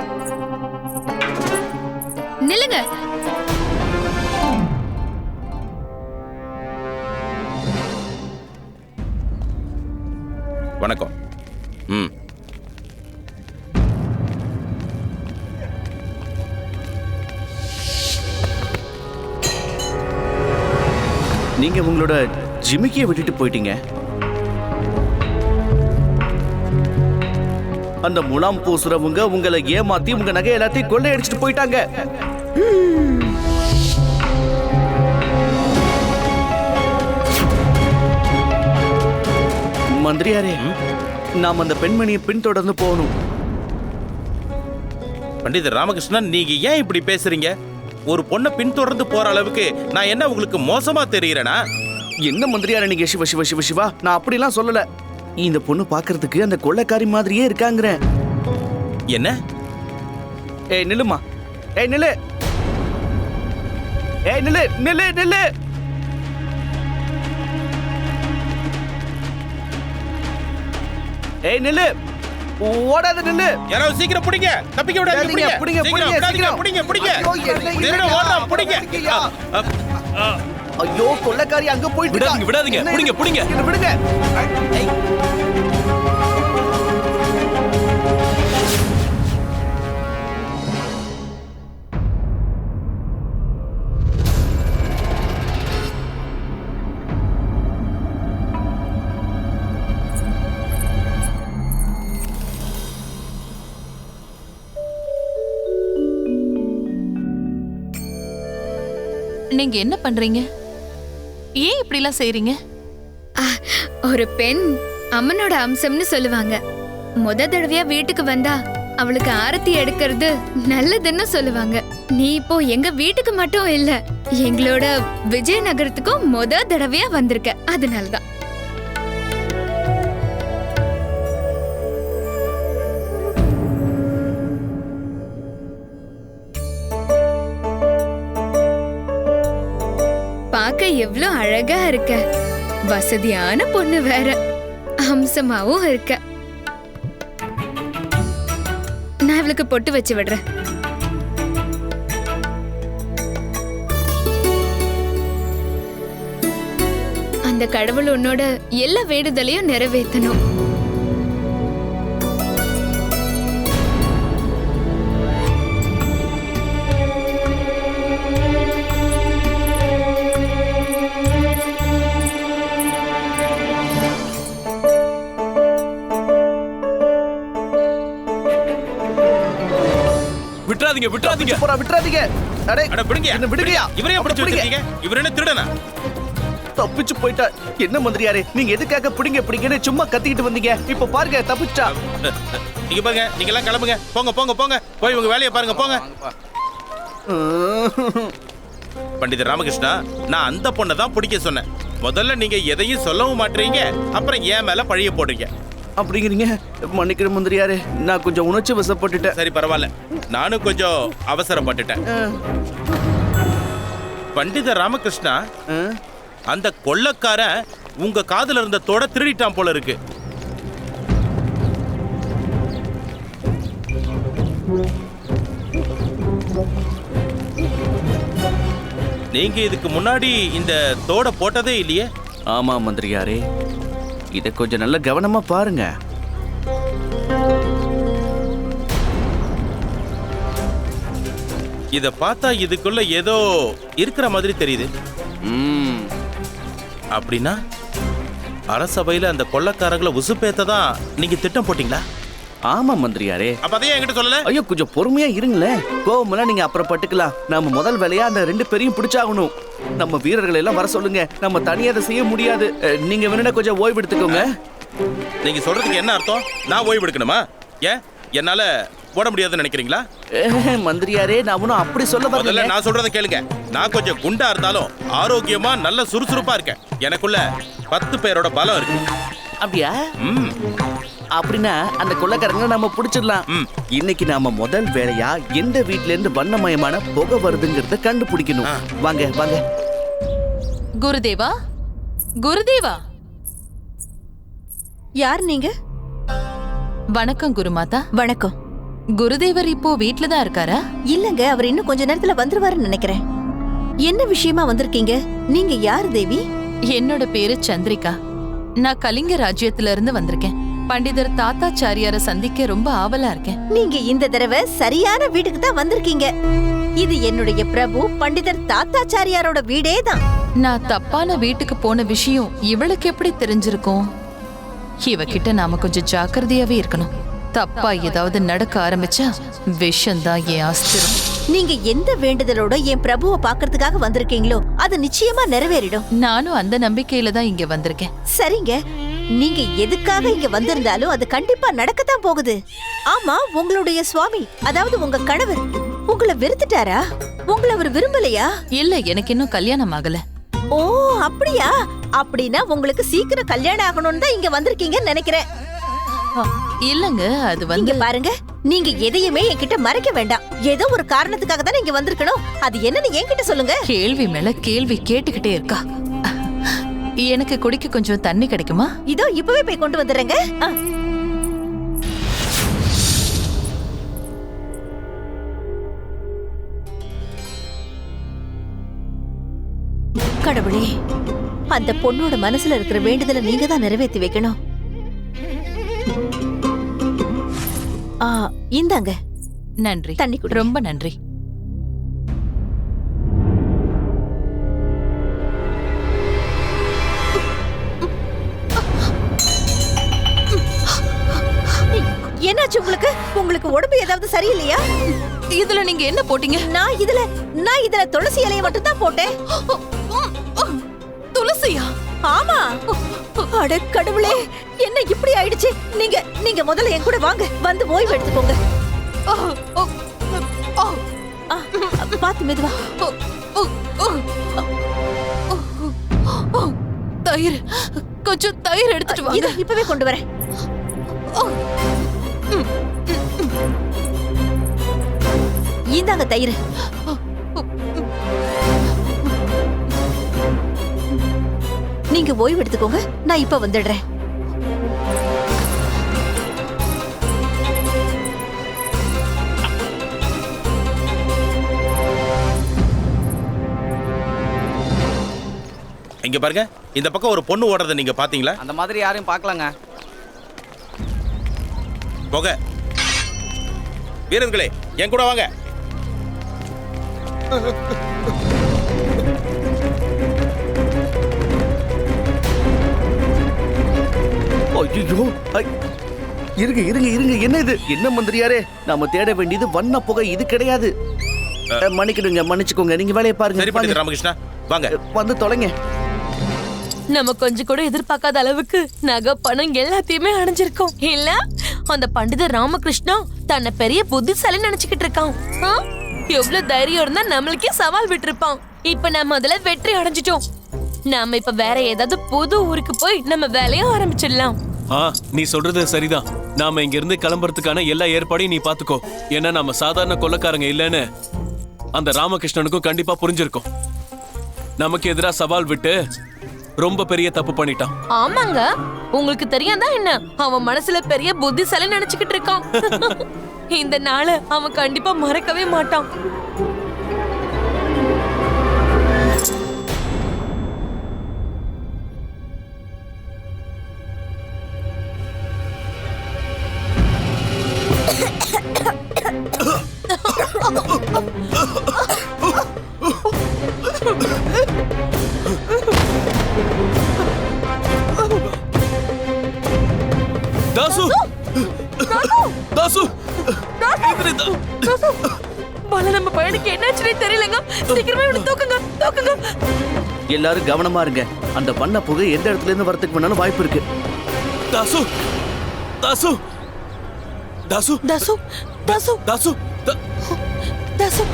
S2: நில்லுங்க.
S4: வணக்கம்.
S1: நீங்க உங்களோட ஜிமிக்கியை விட்டுட்டு போயிட்டீங்க. அந்த முலாம் பூசுறவங்க உங்களை ஏமாத்தி உங்க நகை எல்லாத்தையும் கொள்ளையடிச்சிட்டு போயிட்டாங்க. மந்திரியாரே, நாம் அந்த பெண்மணியை பின்தொடர்ந்து போகணும்.
S4: பண்டிதர் ராமகிருஷ்ணன், நீங்க ஏன் இப்படி பேசுறீங்க? ஒரு பொண்ணை பின்தொடர்ந்து போற அளவுக்கு நான் என்ன உங்களுக்கு மோசமா தெரியுறேனா?
S1: என்ன மந்திரியாரே நீங்க? சிவ சிவ சிவ சிவா, நான் அப்படிலாம் சொல்லல. இந்த பொண்ணு பாக்குறதுக்கு அந்த கொள்ளைக்காரி மாதிரியே இருக்காங்க.
S4: என்ன?
S1: ஏய் நில்லுமா, ஏய் நில்லு, ஏய் நில்லு நில்லு நில்லு. ஏய் நில்லு, ஓடாத நில்லு.
S4: யாராவது சீக்கிரம் பிடிங்க, தப்பிக்க விடாதீங்க.
S1: பிடிங்க பிடிங்க
S4: பிடிங்க பிடிங்க.
S1: ஐயோ,
S4: திருட ஓடுறான், பிடிங்க.
S1: ஐயோ கொள்ளக்காரி அங்க போயிட்டு
S11: விடாதீங்க, விடாதீங்க.
S1: என்ன
S11: புடிங்க, புடிங்க.
S1: என்ன விடுங்க. ஐ.
S12: நீங்க என்ன பண்றீங்க? ஏன் இப்படி எல்லாம் செய்றீங்க?
S2: ஒரு பெண் அம்மனோட அம்சம்னு சொல்லுவாங்க. முத தடவையா வீட்டுக்கு வந்தா அவளுக்கு ஆரத்தி எடுக்கிறது நல்லதுன்னு சொல்லுவாங்க. நீ இப்போ எங்க வீட்டுக்கு மட்டும் இல்ல, எங்களோட விஜயநகரத்துக்கும் முத தடவையா வந்திருக்க. அதனாலதான். பார்க்க எவ்ளோ அழகா இருக்க. வசதியான பொண்ணு வேற, அம்சமாவும் இருக்க. நான் இவளுக்கு பொட்டு வச்சு விடுறேன். அந்த கடவுள் உன்னோட எல்லா வேண்டுதலையும் நிறைவேற்றணும்.
S11: விட்டுறாதீங்க, விட்டுறாதீங்க.
S1: போடா, விட்டுறாதீங்க. அடே
S4: அட விடுங்க.
S1: என்ன விடுங்கயா?
S4: இவரே பிடிச்சு வச்சிருக்கீங்க. இவர் என்ன திருடனா?
S1: தப்பிச்சு போயிட்டா. என்ன மந்திரியாரே, நீங்க எதுக்காக பிடிங்க பிடிங்கன்னு சும்மா கத்திக்கிட்டு வந்தீங்க? இப்ப பாருங்க, தப்பிச்சா.
S4: இங்க பாருங்க, நீங்க எல்லாம் கிளம்புங்க. போங்க போங்க போங்க. போய் உங்க வேலையை பாருங்க, போங்க. பண்டிதர் ராமகிருஷ்ணா, நான் அந்த பொண்ணை தான் பிடிக்க சொன்னேன். முதல்ல நீங்க எதையும் சொல்லவும் மாட்டீங்க, அப்புறம் ஏன் மேல பழிய போடுறீங்க.
S1: அப்படிங்கிறீங்க? மன்னிக்கிற மந்திரியாரே, நான் கொஞ்சம் உணர்ச்சி வசப்பட்டுட்டேன்.
S4: சரி, பரவாயில்ல. நானும் கொஞ்சம் அவசரப்பட்டுட்டேன். பண்டிதர் ராமகிருஷ்ணா, அந்த கொள்ளக்காரன் உங்க காதுல இருந்த தோட திருடிட்டான் போல இருக்கு. நீங்க இதுக்கு முன்னாடி இந்த தோட போட்டதே இல்லையே?
S1: ஆமா மந்திரியாரே, இத கொஞ்சம் நல்ல கவனமா பாருங்க.
S4: இத பார்த்தா இதுக்குள்ள ஏதோ இருக்கிற மாதிரி தெரியுது. அப்படின்னா அரசபையில அந்த கொள்ளக்காரங்களை உசுப்பேத்த தான் நீங்க திட்டம் போட்டீங்களா?
S1: ஆமா மந்திரியாரே.
S4: அப்ப அதையே என்கிட்ட சொல்லல?
S1: ஐயோ, கொஞ்சம் பொறுமையா இருங்களேன். கோவமெல்லாம் நீங்க அப்புறம் பட்டுக்கலாம். நாம முதல் வேலையா அந்த 2 பேரையும் பிடிச்சாகணும். நம்ம வீரர்களை எல்லாம் வர சொல்லுங்க. நம்ம தனியா அதை செய்ய முடியாது. நீங்க வேணா கொஞ்சம் ஓய்வு எடுத்துக்கோங்க.
S4: நீங்க சொல்றதுக்கு என்ன அர்த்தம்? நான் ஓய்வு எடுக்கணுமா? ஏன் என்னால போட முடியாதுன்னு நினைக்கிறீங்களா?
S1: மந்திரியாரே, நான் ஒன்னும் அப்படி சொல்ல
S4: வரல. நான் சொல்றத கேளுங்க. நான் கொஞ்சம் குண்டா இருந்தாலும் ஆரோக்கியமா நல்ல சுறுசுறுப்பா இருக்கேன். எனக்குள்ள 10 பேரோட பலம் இருக்கு.
S1: அப்படியா? அப்படின்னா அந்த கொள்ளக்காரங்க நம்ம பிடிச்சிடலாம். இன்னைக்கு நாம முதல் வேலையா எந்த வீட்ல இருந்து வண்ணமயமான புகை வருதுங்கிறத கண்டுபிடிக்கணும். வாங்க வாங்க.
S12: குருதேவா, குருதேவா.
S14: யார் நீங்க?
S12: வணக்கம் குருமாதா.
S14: வணக்கம்.
S12: குருதேவர் இப்போ வீட்ல தான் இருக்காரா?
S14: இல்லங்க, அவர் இன்னும் கொஞ்ச நேரத்துல வந்துருவாருன்னு நினைக்கிறேன். என்ன விஷயமா வந்திருக்கீங்க? நீங்க யார் தேவி?
S12: என்னோட பேரு சந்திரிகா. நான் கலிங்க ராஜ்யத்துல இருந்து வந்திருக்கேன். பண்டிதர் தாத்தாச்சாரியார சந்திக்க ரொம்ப ஆவலா இருக்கேன்.
S14: நீங்க இந்த தடவை சரியான வீட்டுக்கு தான் வந்திருக்கீங்க. இது என்னுடைய பிரபு பண்டிதர் தாத்தாச்சாரியாரோட வீடே தான்.
S12: நான் தப்பான வீட்டுக்கு போன விஷயம் இவளுக்கு எப்படி தெரிஞ்சிருக்கும்? இவகிட்ட நாம கொஞ்சம் ஜாக்கிரதையாவே இருக்கணும். தப்பா ஏதாவது நடக்க ஆரம்பிச்சா விஷம்தான் என் அஸ்திரம்.
S14: நீங்க எந்த வேண்டுதலோட என் பிரபுவை பாக்குறதுக்காக வந்திருக்கீங்களோ அது நிச்சயமா நிறைவேறிடும்.
S12: நானும் அந்த நம்பிக்கையில தான் இங்க வந்திருக்கேன்.
S14: சரிங்க, நீங்க எதுக்காக இங்க வந்திருந்தாலும் அது கண்டிப்பா நடக்கத்தான் போகுது. ஆமா, உங்களுடைய சுவாமி, அதாவது உங்க கணவர் உங்களை வெறுத்துட்டாரா? உங்களை அவர் விரும்பலையா?
S12: இல்ல, எனக்கு இன்னும் கல்யாணம் ஆகல.
S14: ஓ, அப்படியா? அப்படின்னா உங்களுக்கு சீக்கிரம் கல்யாணம் ஆகணும்னு தான் இங்க வந்திருக்கீங்கன்னு நினைக்கிறேன்.
S12: இல்லங்க, அது வந்து
S14: பாருங்க, நீங்க எதையுமே என்கிட்ட மறைக்க வேண்டாம். ஏதோ ஒரு காரணத்துக்காக தான் இங்க வந்திருக்கணும். அது என்னன்னு என்கிட்ட சொல்லுங்க.
S12: கேள்வி மேல கேள்வி கேட்டுக்கிட்டே இருக்கா. எனக்கு குடிக்க கொஞ்சம் தண்ணி கிடைக்குமா?
S14: இதோ இப்பவே போய் கொண்டு வந்துடுறேங்க. கடவுளே, அந்த பொண்ணோட மனசுல இருக்கிற வேண்டுதலை நீங்க தான் நிறைவேற்றி வைக்கணும். இந்தாங்க.
S12: நன்றி.
S14: தண்ணி குடி.
S12: ரொம்ப நன்றி.
S14: என்னாச்சு உங்களுக்கு? உங்களுக்கு உடம்பு ஏதாவது சரியில்லையா?
S12: இதுல நீங்க என்ன போட்டீங்க?
S14: நான் இதுல துளசி இலையை மட்டும் தான் போட்டேன்.
S12: துளசியா?
S14: ஆமா. அட கடவுளே, என்ன இப்படி ஆயிடுச்சு? நீங்க முதல்ல என் கூட வாங்க, வந்து ஓய்வு எடுத்துக்கோங்க. பாத்து மெதுவா.
S12: தயிர், கொஞ்சம் தயிர் எடுத்துட்டு வாங்க.
S14: இப்பவே கொண்டு வரேன். இந்தாங்க தயிர். நீங்க ஓய்வு எடுத்துக்கோங்க, நான் இப்ப வந்துடுறேன்.
S4: இங்க பாருங்க, இந்த பக்கம் ஒரு பொண்ணு ஓடுறத நீங்க பாத்தீங்களா?
S9: அந்த மாதிரி யாரையும் பார்க்கலங்க.
S4: போக வீரர்களே, என் கூட வாங்க.
S1: ஐயோ, இருங்க இருங்க இருங்க, என்ன இது? என்ன மந்திரியாரே, நாம தேட வேண்டியது வண்ண புகை, இது கிடையாது. மன்னிக்கிடுங்க, மன்னிச்சுக்கோங்க, நீங்க வேலையை பாருங்க.
S4: சரி பண்டித ராமகிருஷ்ணா, வாங்க
S1: வந்து தொலைங்க.
S3: நம்ம கொஞ்சம் கூட எதிர்பார்க்காத அளவுக்கு நகை பணம் எல்லாத்தையுமே அடைஞ்சிருக்கோம் இல்ல? அந்த பண்டிதர் ராமகிருஷ்ணா தன்னை பெரிய புத்திசாலி நினைச்சுக்கிட்டு இருக்கான். எவ்வளவு தைரியம் இருந்தா நம்மளுக்கே சவால் விட்டுருப்பான். இப்ப நம்ம அதுல வெற்றி அடைஞ்சிட்டோம். நாம இப்ப வேற ஏதாவது புது ஊருக்கு போய் நம்ம வேலையும் ஆரம்பிச்சிடலாம்.
S11: நீ சொல்றது சரிதான். நாம இங்க இருந்து கிளம்புறதுக்கான எல்லா ஏற்பாடையும் நீ பாத்துக்கோ. ஏன்னா நம்ம சாதாரண கொள்ளைக்காரங்க இல்லன்னு அந்த ராமகிருஷ்ணனுக்கும் கண்டிப்பா புரிஞ்சிருக்கும். நமக்கு எதிரா சவால் விட்டு ரொம்ப பெரிய தப்பு பண்ணிட்டான்.
S3: ஆமாங்க, உங்களுக்கு தெரியாதா என்ன? அவன் மனசுல பெரிய புத்திசாலி நினைச்சுக்கிட்டு இருக்கான். இந்த நாளை அவன் கண்டிப்பா மறக்கவே மாட்டான்.
S11: தாசு, தாசு,
S3: பல நம்ம பையனுக்கு என்னாச்சுன்னே தெரியலங்க. சீக்கிரமா இவனை தூக்குங்க, தூக்குங்க.
S1: எல்லாரும் கவனமா இருங்க. அந்த வண்ண புகை எந்த இடத்துல இருந்து வரதுக்கு வேணாலும் வாய்ப்பு இருக்கு.
S11: தாசு, தாசு, தாசு,
S3: தாசு, தாசு,
S11: தாசு,
S3: தாசு.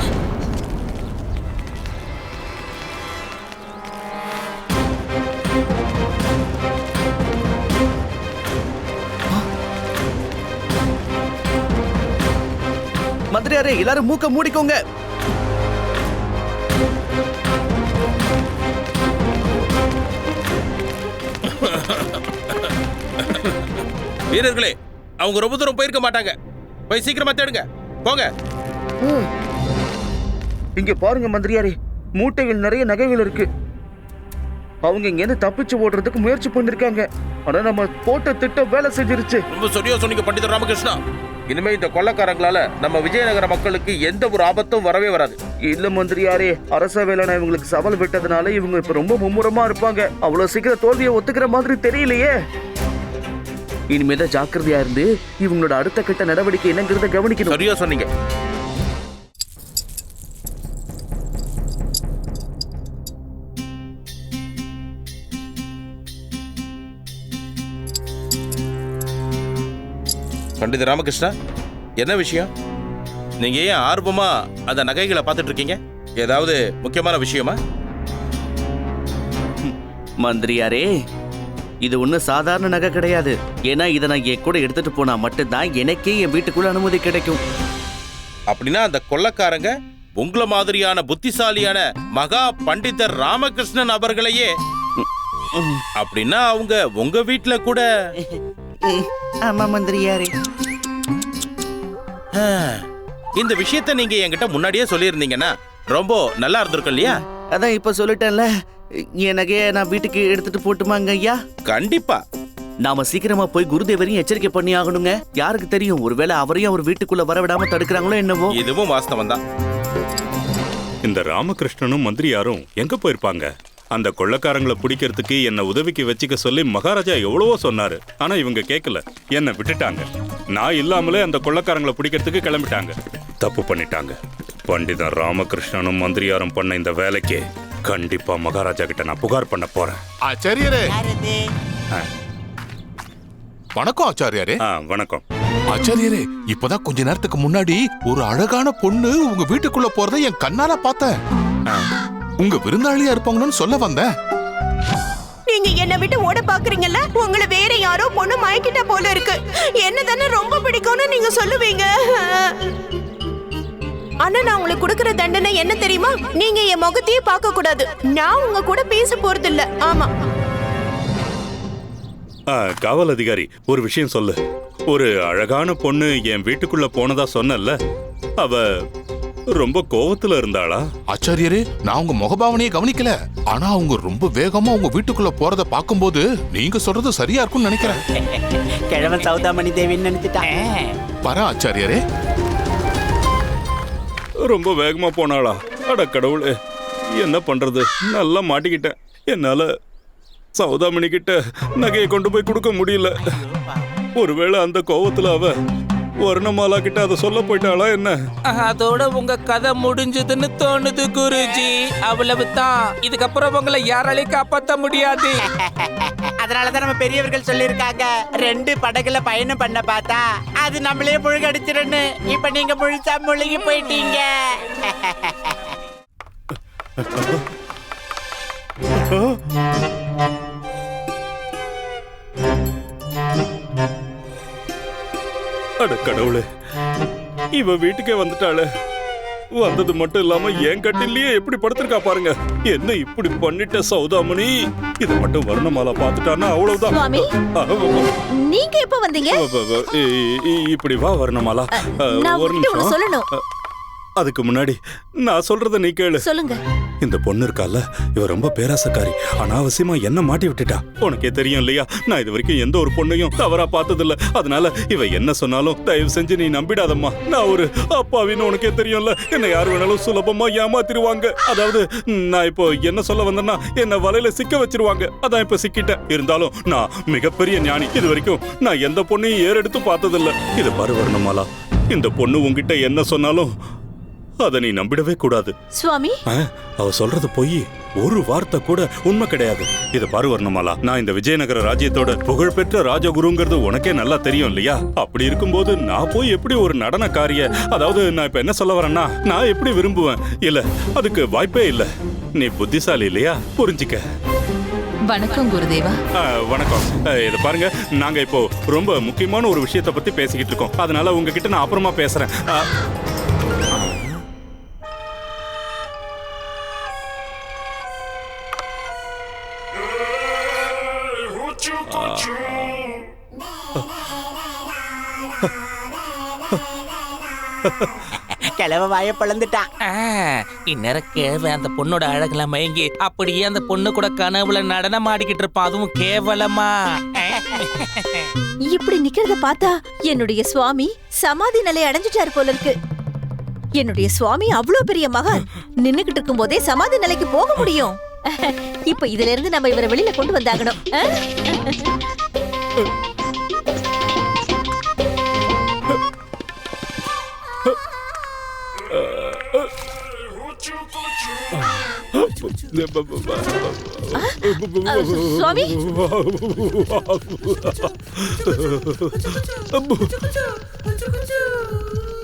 S1: மந்திரியாரே, எல்லாரும் மூக்க மூடிக்கோங்க.
S4: வீரர்களே, அவங்க ரொம்ப தூரம் போயிருக்க மாட்டாங்க. போய் சீக்கிரமா தேடுங்க, போங்க.
S1: இங்க பாருங்க மந்திரியாரே, மூட்டைகள் நிறைய நகைகள் இருக்கு. அவங்க இங்க இருந்து தப்பிச்சு ஓடுறதுக்கு முயற்சி பண்ணிருக்காங்க. ஆனா நம்ம போட்ட திட்டம் வேலை செஞ்சிருச்சு.
S4: ரொம்ப சரியா சொன்னீங்க பண்டிதர் ராமகிருஷ்ணா. இனிமே இந்த கொள்ளைக்காரங்களால நம்ம விஜயநகர மக்களுக்கு எந்த ஒரு ஆபத்தும் வரவே வராது.
S1: இல்ல மந்திரியாரே, அரச வேளாண் இவங்களுக்கு சவால் விட்டதுனால இவங்க இப்ப ரொம்ப மும்முரமா இருப்பாங்க. அவ்வளவு சீக்கிரம் தோல்வியை ஒத்துக்கிற மாதிரி தெரியலையே. இனிமேதான் ஜாக்கிரதையா இருந்து இவங்களோட அடுத்த கட்ட நடவடிக்கை என்னங்கிறத கவனிக்கணும்.
S4: சரியா சொன்னீங்க. பண்டித ராமகிருஷ்ணா, என்ன விஷயம்? நீங்க ஏன் ஆர்வமா அந்த நகைகளை பார்த்துட்டு இருக்கீங்க? ஏதாவது முக்கியமான விஷயமா?
S1: மந்திரியாரே, இது ஒன்றும் சாதாரண நகை கிடையாது. ஏன்னா இதை நான் என் கூட எடுத்துட்டு போனா மட்டும்தான் எனக்கே என் வீட்டுக்குள்ள அனுமதி கிடைக்கும்.
S4: அப்படின்னா அந்த கொள்ளைக்காரங்க உங்கள மாதிரியான புத்திசாலியான மகா பண்டிதர் ராமகிருஷ்ணன் அவர்களையே, அப்படின்னா அவங்க உங்க வீட்டுல கூட.
S1: ஆமா மந்திரியாரே.
S4: இந்த விஷயத்தை நீங்க என்கிட்ட முன்னாடியே சொல்லியிருந்தீங்கன்னா ரொம்ப நல்லா இருந்திருக்கும் இல்லையா?
S1: அதான் இப்ப சொல்லிட்டேன்ல. எனக்கு நான் வீட்டுக்கு எடுத்துட்டு போட்டுமாங்க ஐயா?
S4: கண்டிப்பா.
S1: நாம சீக்கிரமா போய் குருதேவரையும் எச்சரிக்கை பண்ணி ஆகணுங்க. யாருக்கு தெரியும், ஒருவேளை அவரையும் அவர் வீட்டுக்குள்ள வரவிடாம தடுக்கிறாங்களோ என்னவோ.
S4: இதுவும் வாஸ்தவம் தான்.
S5: இந்த ராமகிருஷ்ணனும் மந்திரியாரும் எங்க போயிருப்பாங்க? அந்த கொள்ளைக்காரங்களை பிடிக்கிறதுக்கு என்ன உதவிக்கு வச்சுக்க சொல்லி மகாராஜா எவ்வளவோ சொன்னாரு. ஆனா இவங்க கேட்கல, என்ன விட்டுட்டாங்க. நான் இல்லாமலே அந்த கொள்ளைக்காரங்களை பிடிக்கிறதுக்கு கிளம்பிட்டாங்க. தப்பு பண்ணிட்டாங்க. பண்டிதன் ராமகிருஷ்ணனும் மந்திரியாரும் பண்ண இந்த வேலைக்கு கண்டிப்பா மகாராஜா கிட்ட நான் புகார் பண்ண போறேன்.
S10: ஆச்சாரியரே, வணக்கம் ஆச்சாரியாரே.
S5: வணக்கம்
S10: ஆச்சாரியரே, இப்பதான் கொஞ்ச நேரத்துக்கு முன்னாடி ஒரு அழகான பொண்ணு உங்க வீட்டுக்குள்ள போறதை என் கண்ணால பார்த்தேன். உங்க விருந்தாளியா இருப்பாங்கன்னு சொல்ல வந்தேன்.
S15: நீங்க என்ன விட்டு ஓட பாக்குறீங்கல்ல, உங்களை வேற யாரோ பொண்ணு மயக்கிட்ட போல இருக்கு. என்ன தானே ரொம்ப பிடிக்கும்னு நீங்க சொல்லுவீங்க. ஆனா நான் உங்களுக்கு கொடுக்கிற தண்டனை என்ன தெரியுமா? நீங்க என் முகத்தையே பார்க்க கூடாது. நான் உங்க கூட பேச போறது இல்ல. ஆமா.
S5: காவல் அதிகாரி, ஒரு விஷயம் சொல்லு. ஒரு அழகான பொண்ணு என் வீட்டுக்குள்ள போனதா சொன்னல, அவ ரொம்ப கோவத்துல இருந்தாளா?
S10: ஆச்சாரியரே, நான் உங்க முகபாவனையை கவனிக்கல. ஆனா அவங்க ரொம்ப வேகமா உங்க வீட்டுக்குள்ள போறத பாக்கும்போது நீங்க சொல்றது சரியா இருக்கும்னு நினைக்கிறேன்.
S6: கிழவன் சௌதாமணி தேவின்னு நினைச்சிட்டான்.
S10: பர ஆச்சாரியரே,
S5: ரொம்ப வேகமா போனாளா? அட கடவுளே, என்ன பண்றது? நல்லா மாட்டிக்கிட்டேன். என்னால சௌதாமணி கிட்ட நகையை கொண்டு போய் கொடுக்க முடியல. ஒருவேளை அந்த கோவத்துல அவ வர்ணமாலா கிட்ட அதை சொல்ல போயிட்டாளா என்ன?
S6: அதோட உங்க கதை முடிஞ்சதுன்னு தோணுது குருஜி. அவ்வளவுதான். இதுக்கப்புறம் உங்களை யாராலையும் காப்பாற்ற முடியாது. அதனாலதான் நம்ம பெரியவர்கள் சொல்லியிருக்காங்க, 2 படகுல பயணம் பண்ண பார்த்தா அது நம்மளே முழுகடிச்சிருன்னு. இப்ப நீங்க முழுசா முழுகி போயிட்டீங்க.
S5: அட கடவுளே, இவ வீட்டுக்கே வந்துட்டாளே. வந்தது மட்டும் இல்லாம என் கட்டிலேயே எப்படி படுத்திருக்கா பாருங்க. என்ன இப்படி பண்ணிட்ட சௌதாமணி? இத மட்டும் வர்ணமாலா பாத்துட்டானா அவ்வளவுதான்.
S14: சுவாமி, நீங்க எப்ப வந்தீங்க?
S5: இப்படி வா வர்ணமாலா.
S14: நான்
S5: ஒரு
S14: உங்ககிட்ட ஒண்ணு
S5: நிமிஷம்.
S14: சொல்லணும்.
S5: அதுக்கு முன்னாடி நான் சொல்றத நீ கேளு.
S14: சொல்லுங்க.
S5: இந்த பொண்ணு இருக்கால, இவ ரொம்ப பேராசக்காரி. அனாவசியமா என்ன மாட்டி விட்டுட்டா. உனக்கே தெரியும் இல்லையா, நான் இது வரைக்கும் எந்த ஒரு பொண்ணையும் தவறா பார்த்ததில்ல. அதனால இவ என்ன சொன்னாலும் தயவு செஞ்சு நீ நம்பிடாதம்மா. நான் ஒரு அப்பாவின்னு உனக்கே தெரியும்ல. என்ன யார் வேணாலும் சுலபமா ஏமாத்திருவாங்க. அதாவது நான் இப்போ என்ன சொல்ல வந்தேன்னா, என்ன வலையில சிக்க வச்சிருவாங்க. அதான் இப்ப சிக்கிட்டேன். இருந்தாலும் நான் மிகப்பெரிய ஞானி. இது வரைக்கும் நான் எந்த பொண்ணையும் ஏறெடுத்து பார்த்ததில்ல. இது பாரு வர்ணமாலா, இந்த பொண்ணு உன்கிட்ட என்ன சொன்னாலும் அதை நீ நம்பிடவே கூடாது.
S14: சுவாமி,
S5: அவ சொல்றது போய் ஒரு வார்த்தை கூட உண்மை கிடையாது. இத பாரு வர்ணமாலா, நான் இந்த விஜயநகர ராஜ்யத்தோட புகழ்பெற்ற ராஜகுருங்கிறது உனக்கே நல்லா தெரியும் இல்லையா? அப்படி இருக்கும்போது நான் போய் எப்படி ஒரு நடனக்காரிய, அதாவது நான் இப்ப என்ன சொல்ல வரேன்னா, நான் எப்படி விரும்புவேன்? இல்ல, அதுக்கு வாய்ப்பே இல்ல. நீ புத்திசாலி இல்லையா? புரிஞ்சுக்க.
S12: வணக்கம் குருதேவா.
S5: வணக்கம். இத பாருங்க, நாங்க இப்போ ரொம்ப முக்கியமான ஒரு விஷயத்தை பத்தி பேசிக்கிட்டு இருக்கோம். அதனால உங்ககிட்ட நான் அப்புறமா பேசுறேன்.
S6: கிழவ வாய பிளந்துட்டான். இந்நேரம் கிழவ அந்த பொண்ணோட அழகுல மயங்கி அப்படியே அந்த பொண்ணு கூட கனவுல நடனம் ஆடிக்கிட்டு இருப்பான். அதுவும் கேவலமா.
S14: இப்படி நிக்கிறத பார்த்தா என்னுடைய சுவாமி சமாதி நிலை அடைஞ்சிட்டாரு போல இருக்கு. என்னுடைய சுவாமி அவ்வளவு பெரிய மகான். நின்னுகிட்டு இருக்கும் போதே சமாதி நிலைக்கு போக முடியும். இப்ப இதுல இருந்து நம்ம இவரை வெளியில கொண்டு வந்தாகணும். சுவாமி,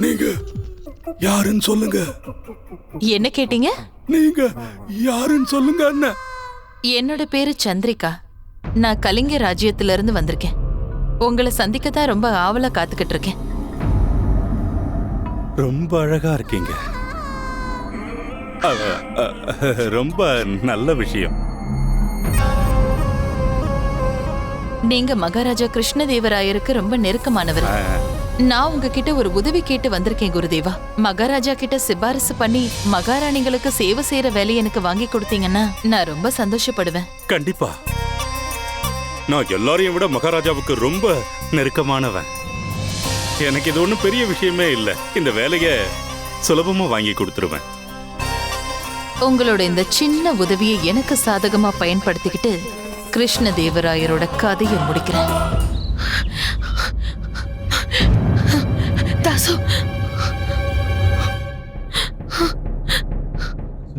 S5: நீங்க யாருன்னு சொல்லுங்க.
S12: என்ன கேட்டீங்க?
S5: நீங்க யாருன்னு சொல்லுங்க. அண்ணா,
S12: என்னோட பேரு சந்திரிகா. நான் கலிங்க ராஜ்யத்துல இருந்து வந்திருக்கேன். உங்களை சந்திக்கத்தான் ரொம்ப ஆவலா காத்துக்கிட்டு இருக்கேன்.
S5: ரொம்ப அழகா இருக்கீங்க. ரொம்ப நல்ல விஷயம்.
S12: நீங்க மகாராஜா கிருஷ்ணதேவராயருக்கு ரொம்ப நெருக்கமானவர். நான் உங்ககிட்ட ஒரு உதவி கேட்டு வந்திருக்கேன் குருதேவா. மகாராஜா கிட்ட சிபாரிசு பண்ணி மகாராணிகளுக்கு சேவை செய்யற வேலையை எனக்கு வாங்கி கொடுத்தீங்கன்னா நான் ரொம்ப சந்தோஷப்படுவேன்.
S5: கண்டிப்பா. நான் எல்லாரையும் விட மகாராஜாவுக்கு ரொம்ப நெருக்கமானவன். எனக்கு இது ஒன்றும் பெரிய விஷயமே இல்லை. இந்த வேலையை சுலபமா வாங்கி கொடுத்துருவேன்.
S12: உங்களோட இந்த சின்ன உதவியை எனக்கு சாதகமா பயன்படுத்திக்கிட்டு கிருஷ்ணதேவராயரோட கதையை முடிக்கிறேன்.
S3: தாசு,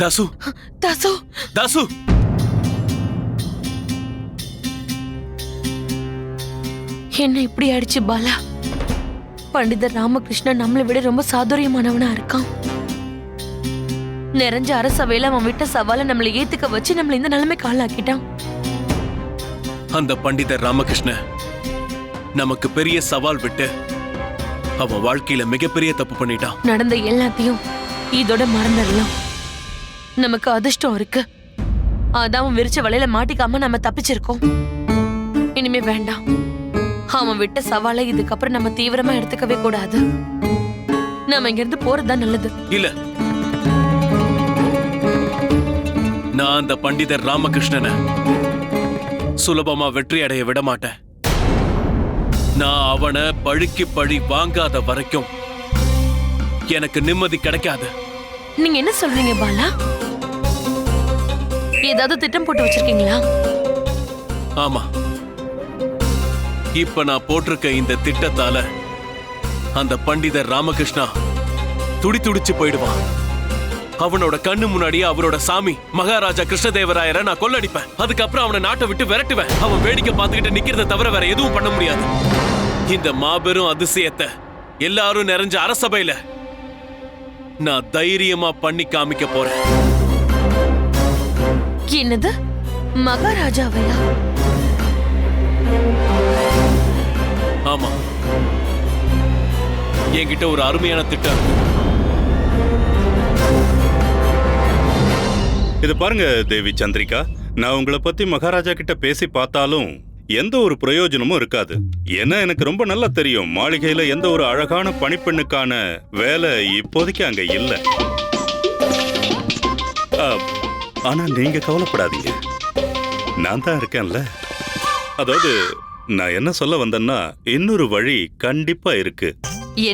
S11: தாசு,
S3: தாசு,
S11: தாசு.
S3: என்ன இப்படி ஆயிடுச்சு பாலா? பண்டிதர் ராமகிருஷ்ணன் நம்மளை விட ரொம்ப சாதுரியமானவனா இருக்கான். நிறைஞ்ச அரசவையில அவன் விட்ட சவாலை நம்மளை ஏத்துக்க வச்சு நம்மள இந்த நிலைமைக்கு ஆளாக்கிட்டான்.
S11: அந்த பண்டிதர் ராமகிருஷ்ண நமக்கு பெரிய சவால் விட்டு அவன் வாழ்க்கையில மிகப்பெரிய தப்பு பண்ணிட்டான்.
S3: நடந்த எல்லாத்தையும் இதோட மறந்துடலாம். நமக்கு அதிர்ஷ்டம் இருக்கு. அதான் அவன் விரிச்ச வலையில மாட்டிக்காம நம்ம தப்பிச்சிருக்கோம். இனிமே வேண்டாம். அவன் விட்ட சவாலை இதுக்கப்புறம் நம்ம தீவிரமா எடுத்துக்கவே கூடாது. நம்ம இங்க இருந்து போறதுதான் நல்லது.
S11: இல்ல, நான் அந்த பண்டிதர் ராமகிருஷ்ணனை சுலபமா வெற்றி அடைய விட மாட்டேன். நான் அவனை பழிக்கு பழி வாங்காத வரைக்கும் எனக்கு நிம்மதி கிடைக்காது.
S3: நீங்க என்ன சொல்றீங்க பாலா? ஏதாவது திட்டம் போட்டு வச்சிருக்கீங்களா?
S11: ஆமா, இப்ப நான் போட்டிருக்க இந்த திட்டத்தால அந்த பண்டிதர் ராமகிருஷ்ணா துடிச்சு போயிடுவான். அவனோட கண்ணு முன்னாடியே அவரோட சாமி மகாராஜா கிருஷ்ணதேவராயரை நான் கொள்ளடிப்பேன். அதுக்கப்புறம் அவனை நாட்டை விட்டு விரட்டுவேன். அவன் வேடிக்கை பார்த்துக்கிட்டு நிக்கிறத தவிர வேற எதுவும் பண்ண முடியாது. இந்த மாபெரும் அதிசயத்தை எல்லாரும் நிறைஞ்ச அரசபையில நான் தைரியமா பண்ணி காமிக்க போறேன்.
S3: என்னது, மகாராஜாவையா?
S11: ஆமா, என்கிட்ட ஒரு அருமையான திட்டம்.
S5: இது பாருங்க தேவி சந்திரிகா, நான் உங்களை பத்தி மகாராஜா கிட்ட பேசி பார்த்தாலும் எந்த ஒரு பிரயோஜனமும் இருக்காது. ஏன்னா எனக்கு ரொம்ப நல்லா தெரியும், மாளிகையில எந்த ஒரு அழகான பணிப்பெண்ணுக்கான வேலை இப்போதைக்கு அங்க இல்ல. ஆனா நீங்க கவலைப்படாதீங்க, நான் தான் இருக்கேன்ல. அதாவது நான் என்ன சொல்ல வந்தேன்னா, இன்னொரு வழி கண்டிப்பா இருக்கு.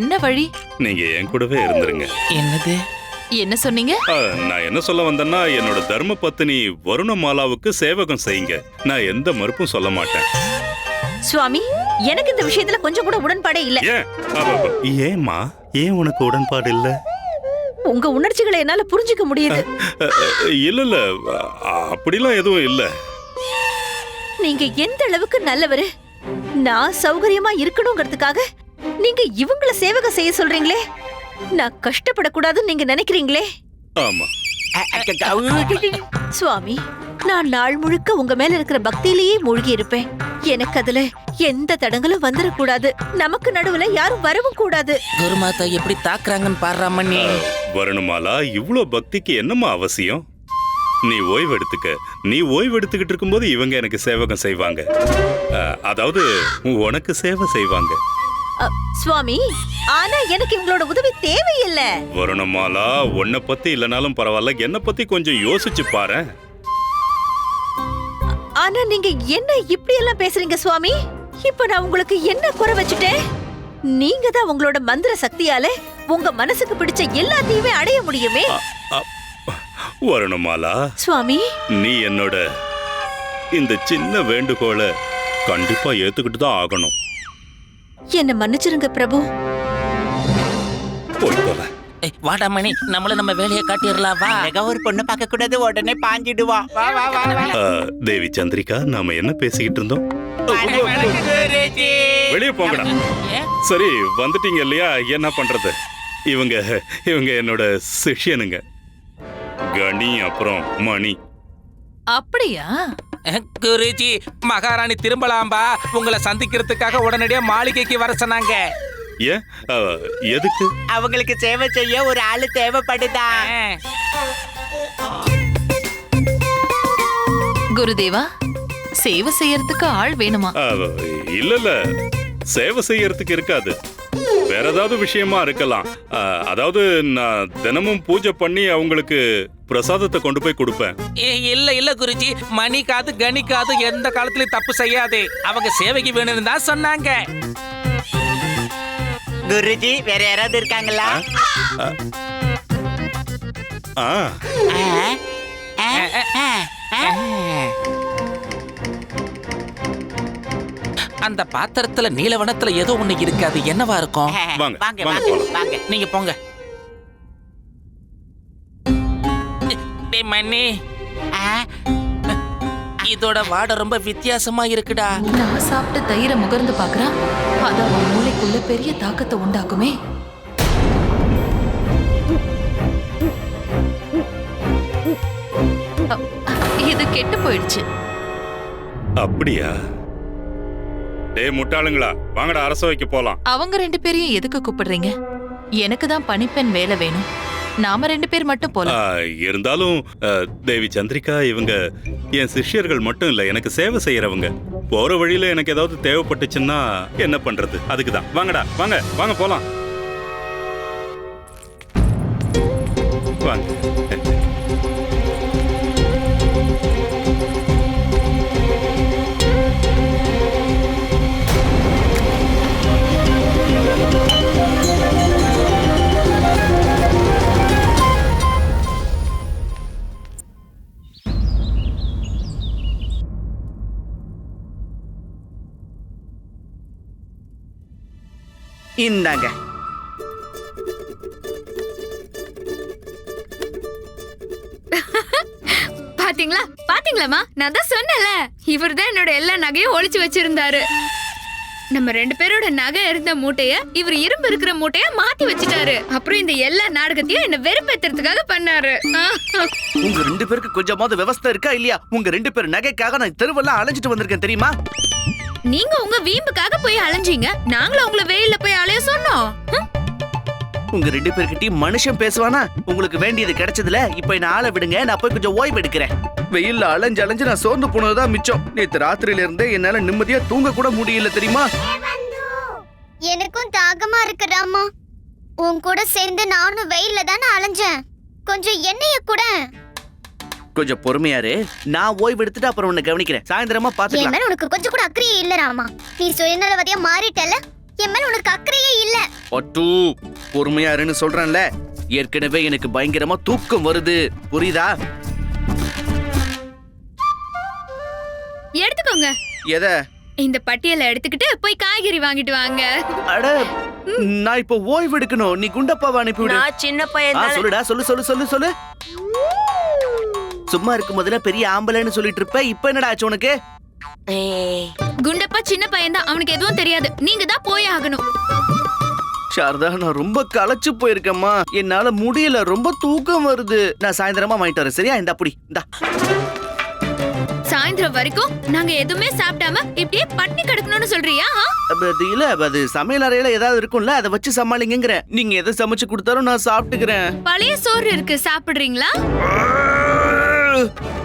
S12: என்ன வழி?
S5: நீங்க என் கூடவே இருந்துருங்க.
S6: என்னது?
S12: என்ன சொன்னீங்க?
S5: நான் என்ன சொல்ல வந்தேன்னா, என்னோட தர்ம பத்தினி வருணமாலாவுக்கு சேவகம் செய்யுங்க. நான் எந்த மறுப்பும் சொல்ல மாட்டேன்.
S14: சுவாமி, எனக்கு இந்த விஷயத்துல கொஞ்சம் கூட உடன்பாடே இல்ல.
S5: ஏம்மா, ஏன் உனக்கு உடன்பாடு இல்ல?
S14: உங்க உணர்ச்சிகளை என்னால புரிஞ்சுக்க முடியுது.
S5: இல்ல, அப்படிலாம் எதுவும் இல்ல.
S14: நீங்க எந்த அளவுக்கு நல்லவரு. நான் சௌகரியமா இருக்கணுங்கிறதுக்காக நீங்க இவங்கள சேவகம் செய்ய சொல்றீங்களே. நான் கஷ்டப்படக்கூடாதுன்னு நீங்க நினைக்கிறீங்களே.
S5: ஆமா
S14: சுவாமி, நான் நாள் முழுக்க உங்க மேல இருக்கிற பக்தியிலேயே மூழ்கி இருப்பேன். எனக்கு அதுல எந்த தடங்களும் வந்துடக்கூடாது. நமக்கு நடுவுல யாரும் வரவும் கூடாது.
S6: குருமாதா எப்படி தாக்குறாங்கன்னு பாடுறாமண்ணி.
S5: வருணமாலா, இவ்ளோ பக்திக்கு என்னம்மா அவசியம்? நீ ஓய்வு எடுத்துக்க. நீ ஓய்வு எடுத்துக்கிட்டு இருக்கும்போது இவங்க எனக்கு சேவகம் செய்வாங்க. அதாவது உனக்கு சேவை செய்வாங்க.
S14: சுவாமி, ஆனா எனக்கு இவங்களோட உதவி தேவையில்லை.
S5: வருணமாலா, உன்னை பத்தி இல்லனாலும் பரவாயில்ல, என்ன பத்தி கொஞ்சம் யோசிச்சு பாரு.
S14: ஆனா நீங்க என்ன இப்படி எல்லாம் பேசுறீங்க சுவாமி? இப்ப நான் உங்களுக்கு என்ன குறை வச்சுட்டேன்? நீங்க தான் உங்களோட மந்திர சக்தியால உங்க மனசுக்கு பிடிச்ச எல்லாத்தையுமே அடைய முடியுமே.
S5: வருணமாலா
S14: சுவாமி,
S5: நீ என்னோட இந்த சின்ன வேண்டுகோளை கண்டிப்பா ஏத்துக்கிட்டு தான் ஆகணும்.
S14: என்ன மன்னிச்சிருங்க பிரபு.
S6: வாடாமணி, நம்மள நம்ம வேலையை காட்டிடலாம். வா. ஒரு பொண்ணு பார்க்க கூடாது, உடனே பாஞ்சிடுவா. வா வா வா.
S5: தேவி சந்திரிகா, நாம என்ன பேசிக்கிட்டு இருந்தோம்? வெளியே போங்கடா. சரி, வந்துட்டீங்க இல்லையா? என்ன பண்றது? இவங்க என்னோட சிஷ்யனுங்க, கணி அப்புறம் மணி.
S12: அப்படியா?
S6: குருஜி, மகாராணி திரும்பலாம்பா உங்களை சந்திக்கிறதுக்காக உடனடியா மாளிகைக்கு வர சொன்னாங்க.
S5: ஏன்? எதுக்கு?
S6: அவங்களுக்கு சேவை செய்ய ஒரு ஆளு தேவைப்படுதா.
S12: குருதேவா, சேவை செய்யறதுக்கு ஆள் வேணுமா?
S5: இல்ல, சேவை செய்யறதுக்கு இருக்காது. வேற ஏதாவது விஷயமா இருக்கலாம். அதாவது நான் தினமும் பூஜை பண்ணி அவங்களுக்கு பிரசாதத்தை கொண்டு போய் கொடுப்பேன்.
S6: இல்ல குருஜி, மணிக்காது கணிக்காது எந்த காலத்துலயும் தப்பு செய்யாது. அவங்க சேவைக்கு வேணும்னு தான் சொன்னாங்க.
S16: குருஜி வேற யாராவது இருக்காங்களா?
S6: அந்த பாத்திரத்துல நீலவனத்துல ஏதோ ஒண்ணு இருக்காது. என்னவா இருக்கும்?
S16: வாங்க
S6: நீங்க போங்க. மணி, இதோட வாடை ரொம்ப வித்தியாசமா இருக்குடா.
S12: நான் சாப்பிட்ட தயிரை முகர்ந்து பாக்குறான். அது அவன் மூளைக்குள்ள பெரிய தாக்கத்தை உண்டாக்குமே. இது கெட்டு போயிடுச்சு.
S5: அப்படியா? டேய் முட்டாளுங்களா, வாங்கடா அரசவைக்கு போலாம்.
S12: அவங்க 2 பேரையும் எதுக்கு கூப்பிடுறீங்க? எனக்கு தான் பணிப்பெண் வேலை வேணும். நாம 2 பேர் மட்டும் போலாம்.
S5: இருந்தாலும் தேவி சந்திரிகா இவங்க என் சிஷ்யர்கள் மட்டும் இல்ல, எனக்கு சேவை செய்யறவங்க. போற வழியில எனக்கு ஏதாவது தேவைப்பட்டுச்சுன்னா என்ன பண்றது? அதுக்குதான். வாங்கடா, வாங்க வாங்க போலாம். வாங்க.
S1: இந்தாங்க.
S2: பாத்தீங்களா பாத்தீங்களாமா, நான் தான் சொன்னல, இவர் தான் என்னோட எல்லா நகையும் ஒளிச்சு வச்சிருந்தாரு. நம்ம 2 பேரோட நகை இருந்த மூட்டைய இவர் இரும்பு இருக்கிற மூட்டைய மாத்தி வச்சிட்டாரு. அப்புறம் இந்த எல்லா நாடகத்தையும் என்ன வெறுப்பேத்துறதுக்காக பண்ணாரு.
S1: உங்க 2 பேருக்கு கொஞ்சமாவது விவஸ்தை இருக்கா இல்லையா? உங்க 2 பேர் நகைக்காக நான் தெருவெல்லாம் அலைஞ்சிட்டு வந்திருக்கேன் தெரியுமா?
S2: நீங்க உங்க வீம்புக்காக போய் அலைஞ்சீங்க, நாங்களும் உங்களை வெயில்ல போய் அலைய சொன்னோம்.
S1: உங்க 2 பேர்கிட்டயும் மனுஷன் பேசுவானா? உங்களுக்கு வேண்டியது கிடைச்சதுல இப்ப என்ன ஆள விடுங்க, நான் போய் கொஞ்சம் ஓய்வு எடுக்கிறேன். வெயில்ல அலைஞ்சு அலைஞ்சு நான் சோர்ந்து போனதுதான் மிச்சம். நேத்து ராத்திரியில இருந்தே என்னால நிம்மதியா தூங்க கூட முடியல தெரியுமா?
S7: எனக்கும் தாகமா இருக்குடாமா. உன் கூட சேர்ந்து நானும் வெயில்ல தானே அலைஞ்சேன். கொஞ்சம் எண்ணெய கூட.
S1: கொஞ்சம் பொறுமையாரு, நான் ஓய்வு எடுத்துட்டு அப்புறம் உன்னை கவனிக்கிறேன். சாயந்தரமா பாத்துக்கலாம்.
S7: என் மேல உனக்கு கொஞ்சம் கூட அக்கறையே இல்ல ராமா. நீ சுயநலவாதியா மாறிட்டல. என் மேல உனக்கு அக்கறையே இல்ல.
S1: ஒட்டு பொறுமையாருன்னு சொல்றேன்ல. ஏற்கனவே எனக்கு பயங்கரமா தூக்கம் வருது, புரியுதா?
S2: எடுத்துக்கோங்க.
S1: எத?
S2: இந்த பட்டியலை எடுத்துக்கிட்டு போய் காய்கறி வாங்கிட்டு வாங்க.
S1: அட, நான் இப்ப ஓய்வு எடுக்கணும். நீ குண்டப்பாவை அனுப்பிவிடு.
S15: நான் சின்ன பையன்.
S1: சொல்லுடா, சொல்லு. சும்மா இருக்கும் போதுல பெரிய ஆம்பளைன்னு சொல்லிட்டு இருப்ப, இப்ப என்னடா ஆச்சு உனக்கு?
S2: குண்டப்பா சின்ன பையன் தான், அவனுக்கு எதுவும் தெரியாது. நீங்க தான் போய் ஆகணும்.
S1: சாரதா, நான் ரொம்ப களைச்சு போயிருக்கேம்மா. என்னால முடியல, ரொம்ப தூக்கம் வருது. நான் சாயந்தரமா வாங்கிட்டு வரேன், சரியா? இந்த அப்படி இந்தா.
S2: சாயந்தரம் வரைக்கும் நாங்க எதுவுமே சாப்பிடாம இப்படியே பட்டினி கிடக்கணும்னு சொல்றியா?
S1: இல்ல, அது சமையல் அறையில ஏதாவது இருக்கும்ல, அதை வச்சு சமாளிங்கிற. நீங்க எதை சமைச்சு கொடுத்தாலும் நான் சாப்பிட்டுக்கிறேன்.
S2: பழைய சோறு இருக்கு, சாப்பிடுறீங்களா?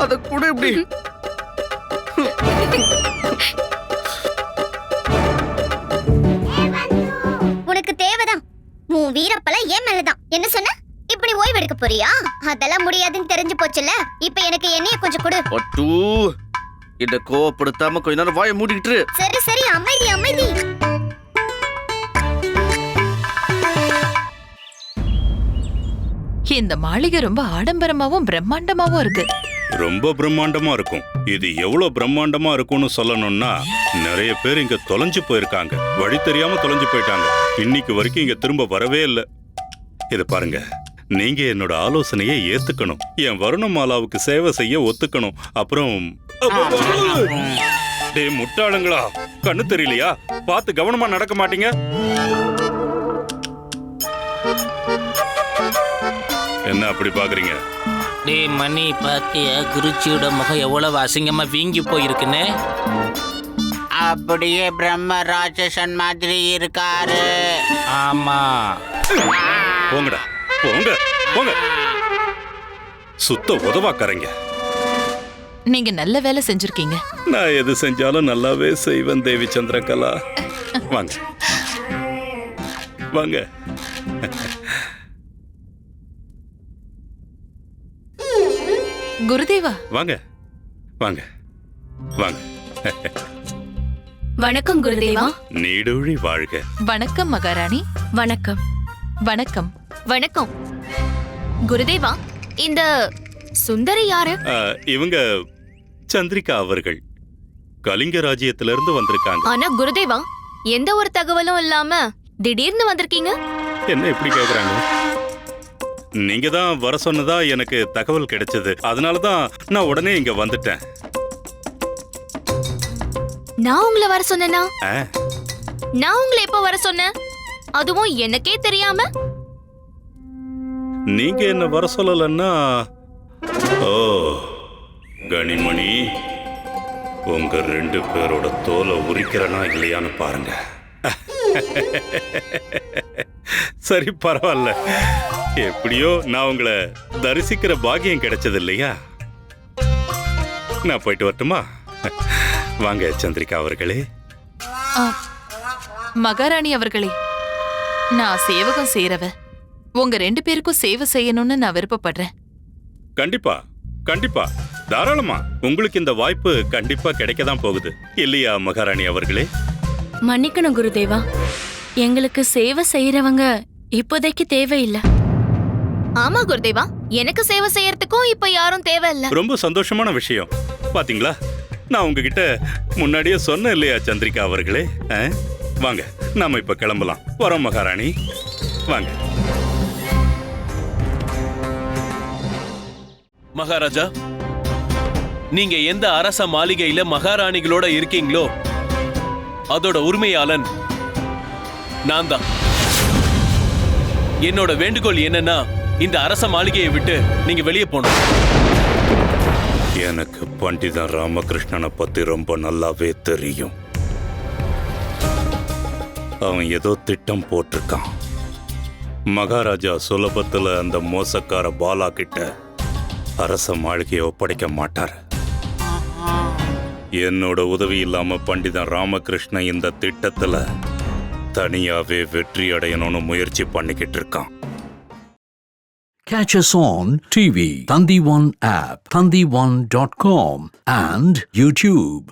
S1: அத கூட எப்படி?
S7: உனக்கு தேவைதான். உன் வீரப்பெல்லாம் ஏன் மேலதான். என்ன சொன்ன? இப்படி ஓய்வு எடுக்க போறியா? அதெல்லாம் முடியாதுன்னு தெரிஞ்சு போச்சுல. இப்ப எனக்கு எண்ணெய கொஞ்சம் கொடு.
S1: ஒட்டு, இந்த கோவப்படுத்தாம கொஞ்ச நேரம் வாயை மூடிக்கிட்டு.
S7: சரி, அமைதி.
S12: இந்த மாளிகை ரொம்ப ஆடம்பரமாவும் பிரம்மாண்டமாவும் இருக்கு.
S5: ரொம்ப பிரம்மாண்டமா இருக்கும். இது எவ்வளவு பிரம்மாண்டமா இருக்கும்னு சொல்லணும்னா, நிறைய பேர் இங்க தொலைஞ்சு போயிருக்காங்க. வழி தெரியாம தொலைஞ்சு போயிட்டாங்க. இன்னைக்கு வரைக்கும் இங்க திரும்ப வரவே இல்லை. இத பாருங்க, நீங்க என்னோட ஆலோசனையை ஏத்துக்கணும். என் வருணமாலாவுக்கு சேவை செய்ய ஒத்துக்கணும். அப்புறம் டேய் முட்டாளுங்களா, கண்ணு தெரியலையா? பார்த்து கவனமா நடக்க மாட்டீங்க? என்ன அப்படி பாக்குறீங்க?
S6: டேய் மணி, பாத்தியா குருஜியோட முகம் எவ்வளவு அசிங்கமா வீங்கி போயிருக்குன்னு?
S16: அப்படியே பிரம்ம ராட்சசன் மாதிரி இருக்காரு.
S6: ஆமா.
S5: போங்கடா, போங்க. சுத்த உதவாக்கறங்க.
S12: நீங்க நல்ல வேலை செஞ்சிருக்கீங்க.
S5: நான் எது செஞ்சாலும் நல்லாவே செய்வேன் தேவி சந்திரகலா. வாங்க. வாங்க.
S12: குருதேவா,
S5: வாங்க வாங்க வாங்க.
S2: வணக்கம் குருதேவா.
S5: நீடூழி வாழ்க.
S12: வணக்கம் மகாராணி.
S2: வணக்கம்.
S12: வணக்கம்.
S2: வணக்கம் குருதேவா. இந்த சுந்தரி யாரு?
S5: இவங்க சந்திரிகா அவர்கள் கலிங்க ராஜ்யத்திலிருந்து வந்திருக்காங்க.
S2: ஆனா குருதேவா, எந்த ஒரு தகவலும் இல்லாம திடீர்னு வந்திருக்கீங்க.
S5: என்ன இப்படி கேக்குறாங்க? நீங்க தான் வர சொன்னதா எனக்கு தகவல் கிடைச்சது. அதனாலதான் நான் உடனே இங்க வந்துட்டேன்.
S2: நான் உங்களை வர சொன்னேனா?
S5: ஆ,
S2: நான் உங்களை எப்ப வர சொன்னேன்? அதுவும் எனக்கே தெரியாம.
S5: நீங்க என்ன வர சொல்லலன்னா, ஓ கனிமணி, உங்க 2 பேரோட தோலை உரிக்கிறனா இல்லையான்னு பாருங்க. சரி, பரவாயில்ல. எப்படியோ நான் உங்களை தரிசிக்கிற பாக்கியம் கிடைச்சது இல்லையா? நான் போயிட்டு வரட்டுமா? வாங்க சந்திரிகா அவர்களே.
S12: மகாராணி அவர்களே, நான் சேவகம் செய்யறவ. உங்க 2 பேருக்கும் சேவை செய்யணும்னு நான் விருப்பப்படுறேன்.
S5: கண்டிப்பா கண்டிப்பா, தாராளமா. உங்களுக்கு இந்த வாய்ப்பு கண்டிப்பா கிடைக்கதான் போகுது இல்லையா மகாராணி அவர்களே?
S2: மன்னிக்கணும் குருதேவா, எங்களுக்கு சேவை செய்யறவங்க இப்போதைக்கு தேவையில்லை. ஆமா குருதேவா, எனக்கு சேவை செய்யறதுக்கும் இப்ப யாரும் தேவையில்லை.
S5: ரொம்ப சந்தோஷமான விஷயம். பாத்தீங்களா, நான் உங்ககிட்ட முன்னாடியே சொன்னேன் இல்லையா சந்திரிகா அவர்களே? வாங்க, நாம இப்ப கிளம்பலாம். வரோம் மகாராணி, வாங்க.
S11: மகாராஜா, நீங்க எந்த அரச மாளிகையில மகாராணிகளோட இருக்கீங்களோ அதோட உரிமையாளன் நான் தான். என்னோட வேண்டுகோள் என்னன்னா, இந்த அரச மாளிகையை விட்டு நீங்க வெளியே போகணும்.
S5: எனக்கு பண்டிதன் ராமகிருஷ்ணனை பத்தி ரொம்ப நல்லாவே தெரியும். அவன் ஏதோ திட்டம் போட்டிருக்கான். மகாராஜா சுலபத்துல அந்த மோசக்கார பாலா கிட்ட அரச மாளிகையை ஒப்படைக்க மாட்டார். என்னோட உதவி இல்லாம பண்டிதன் ராமகிருஷ்ணன் இந்த திட்டத்துல தனியாவே வெற்றி அடையணும்னு முயற்சி பண்ணிக்கிட்டு இருக்கான்.
S17: Catch us on TV, Thandivan app, thandivan.com and YouTube.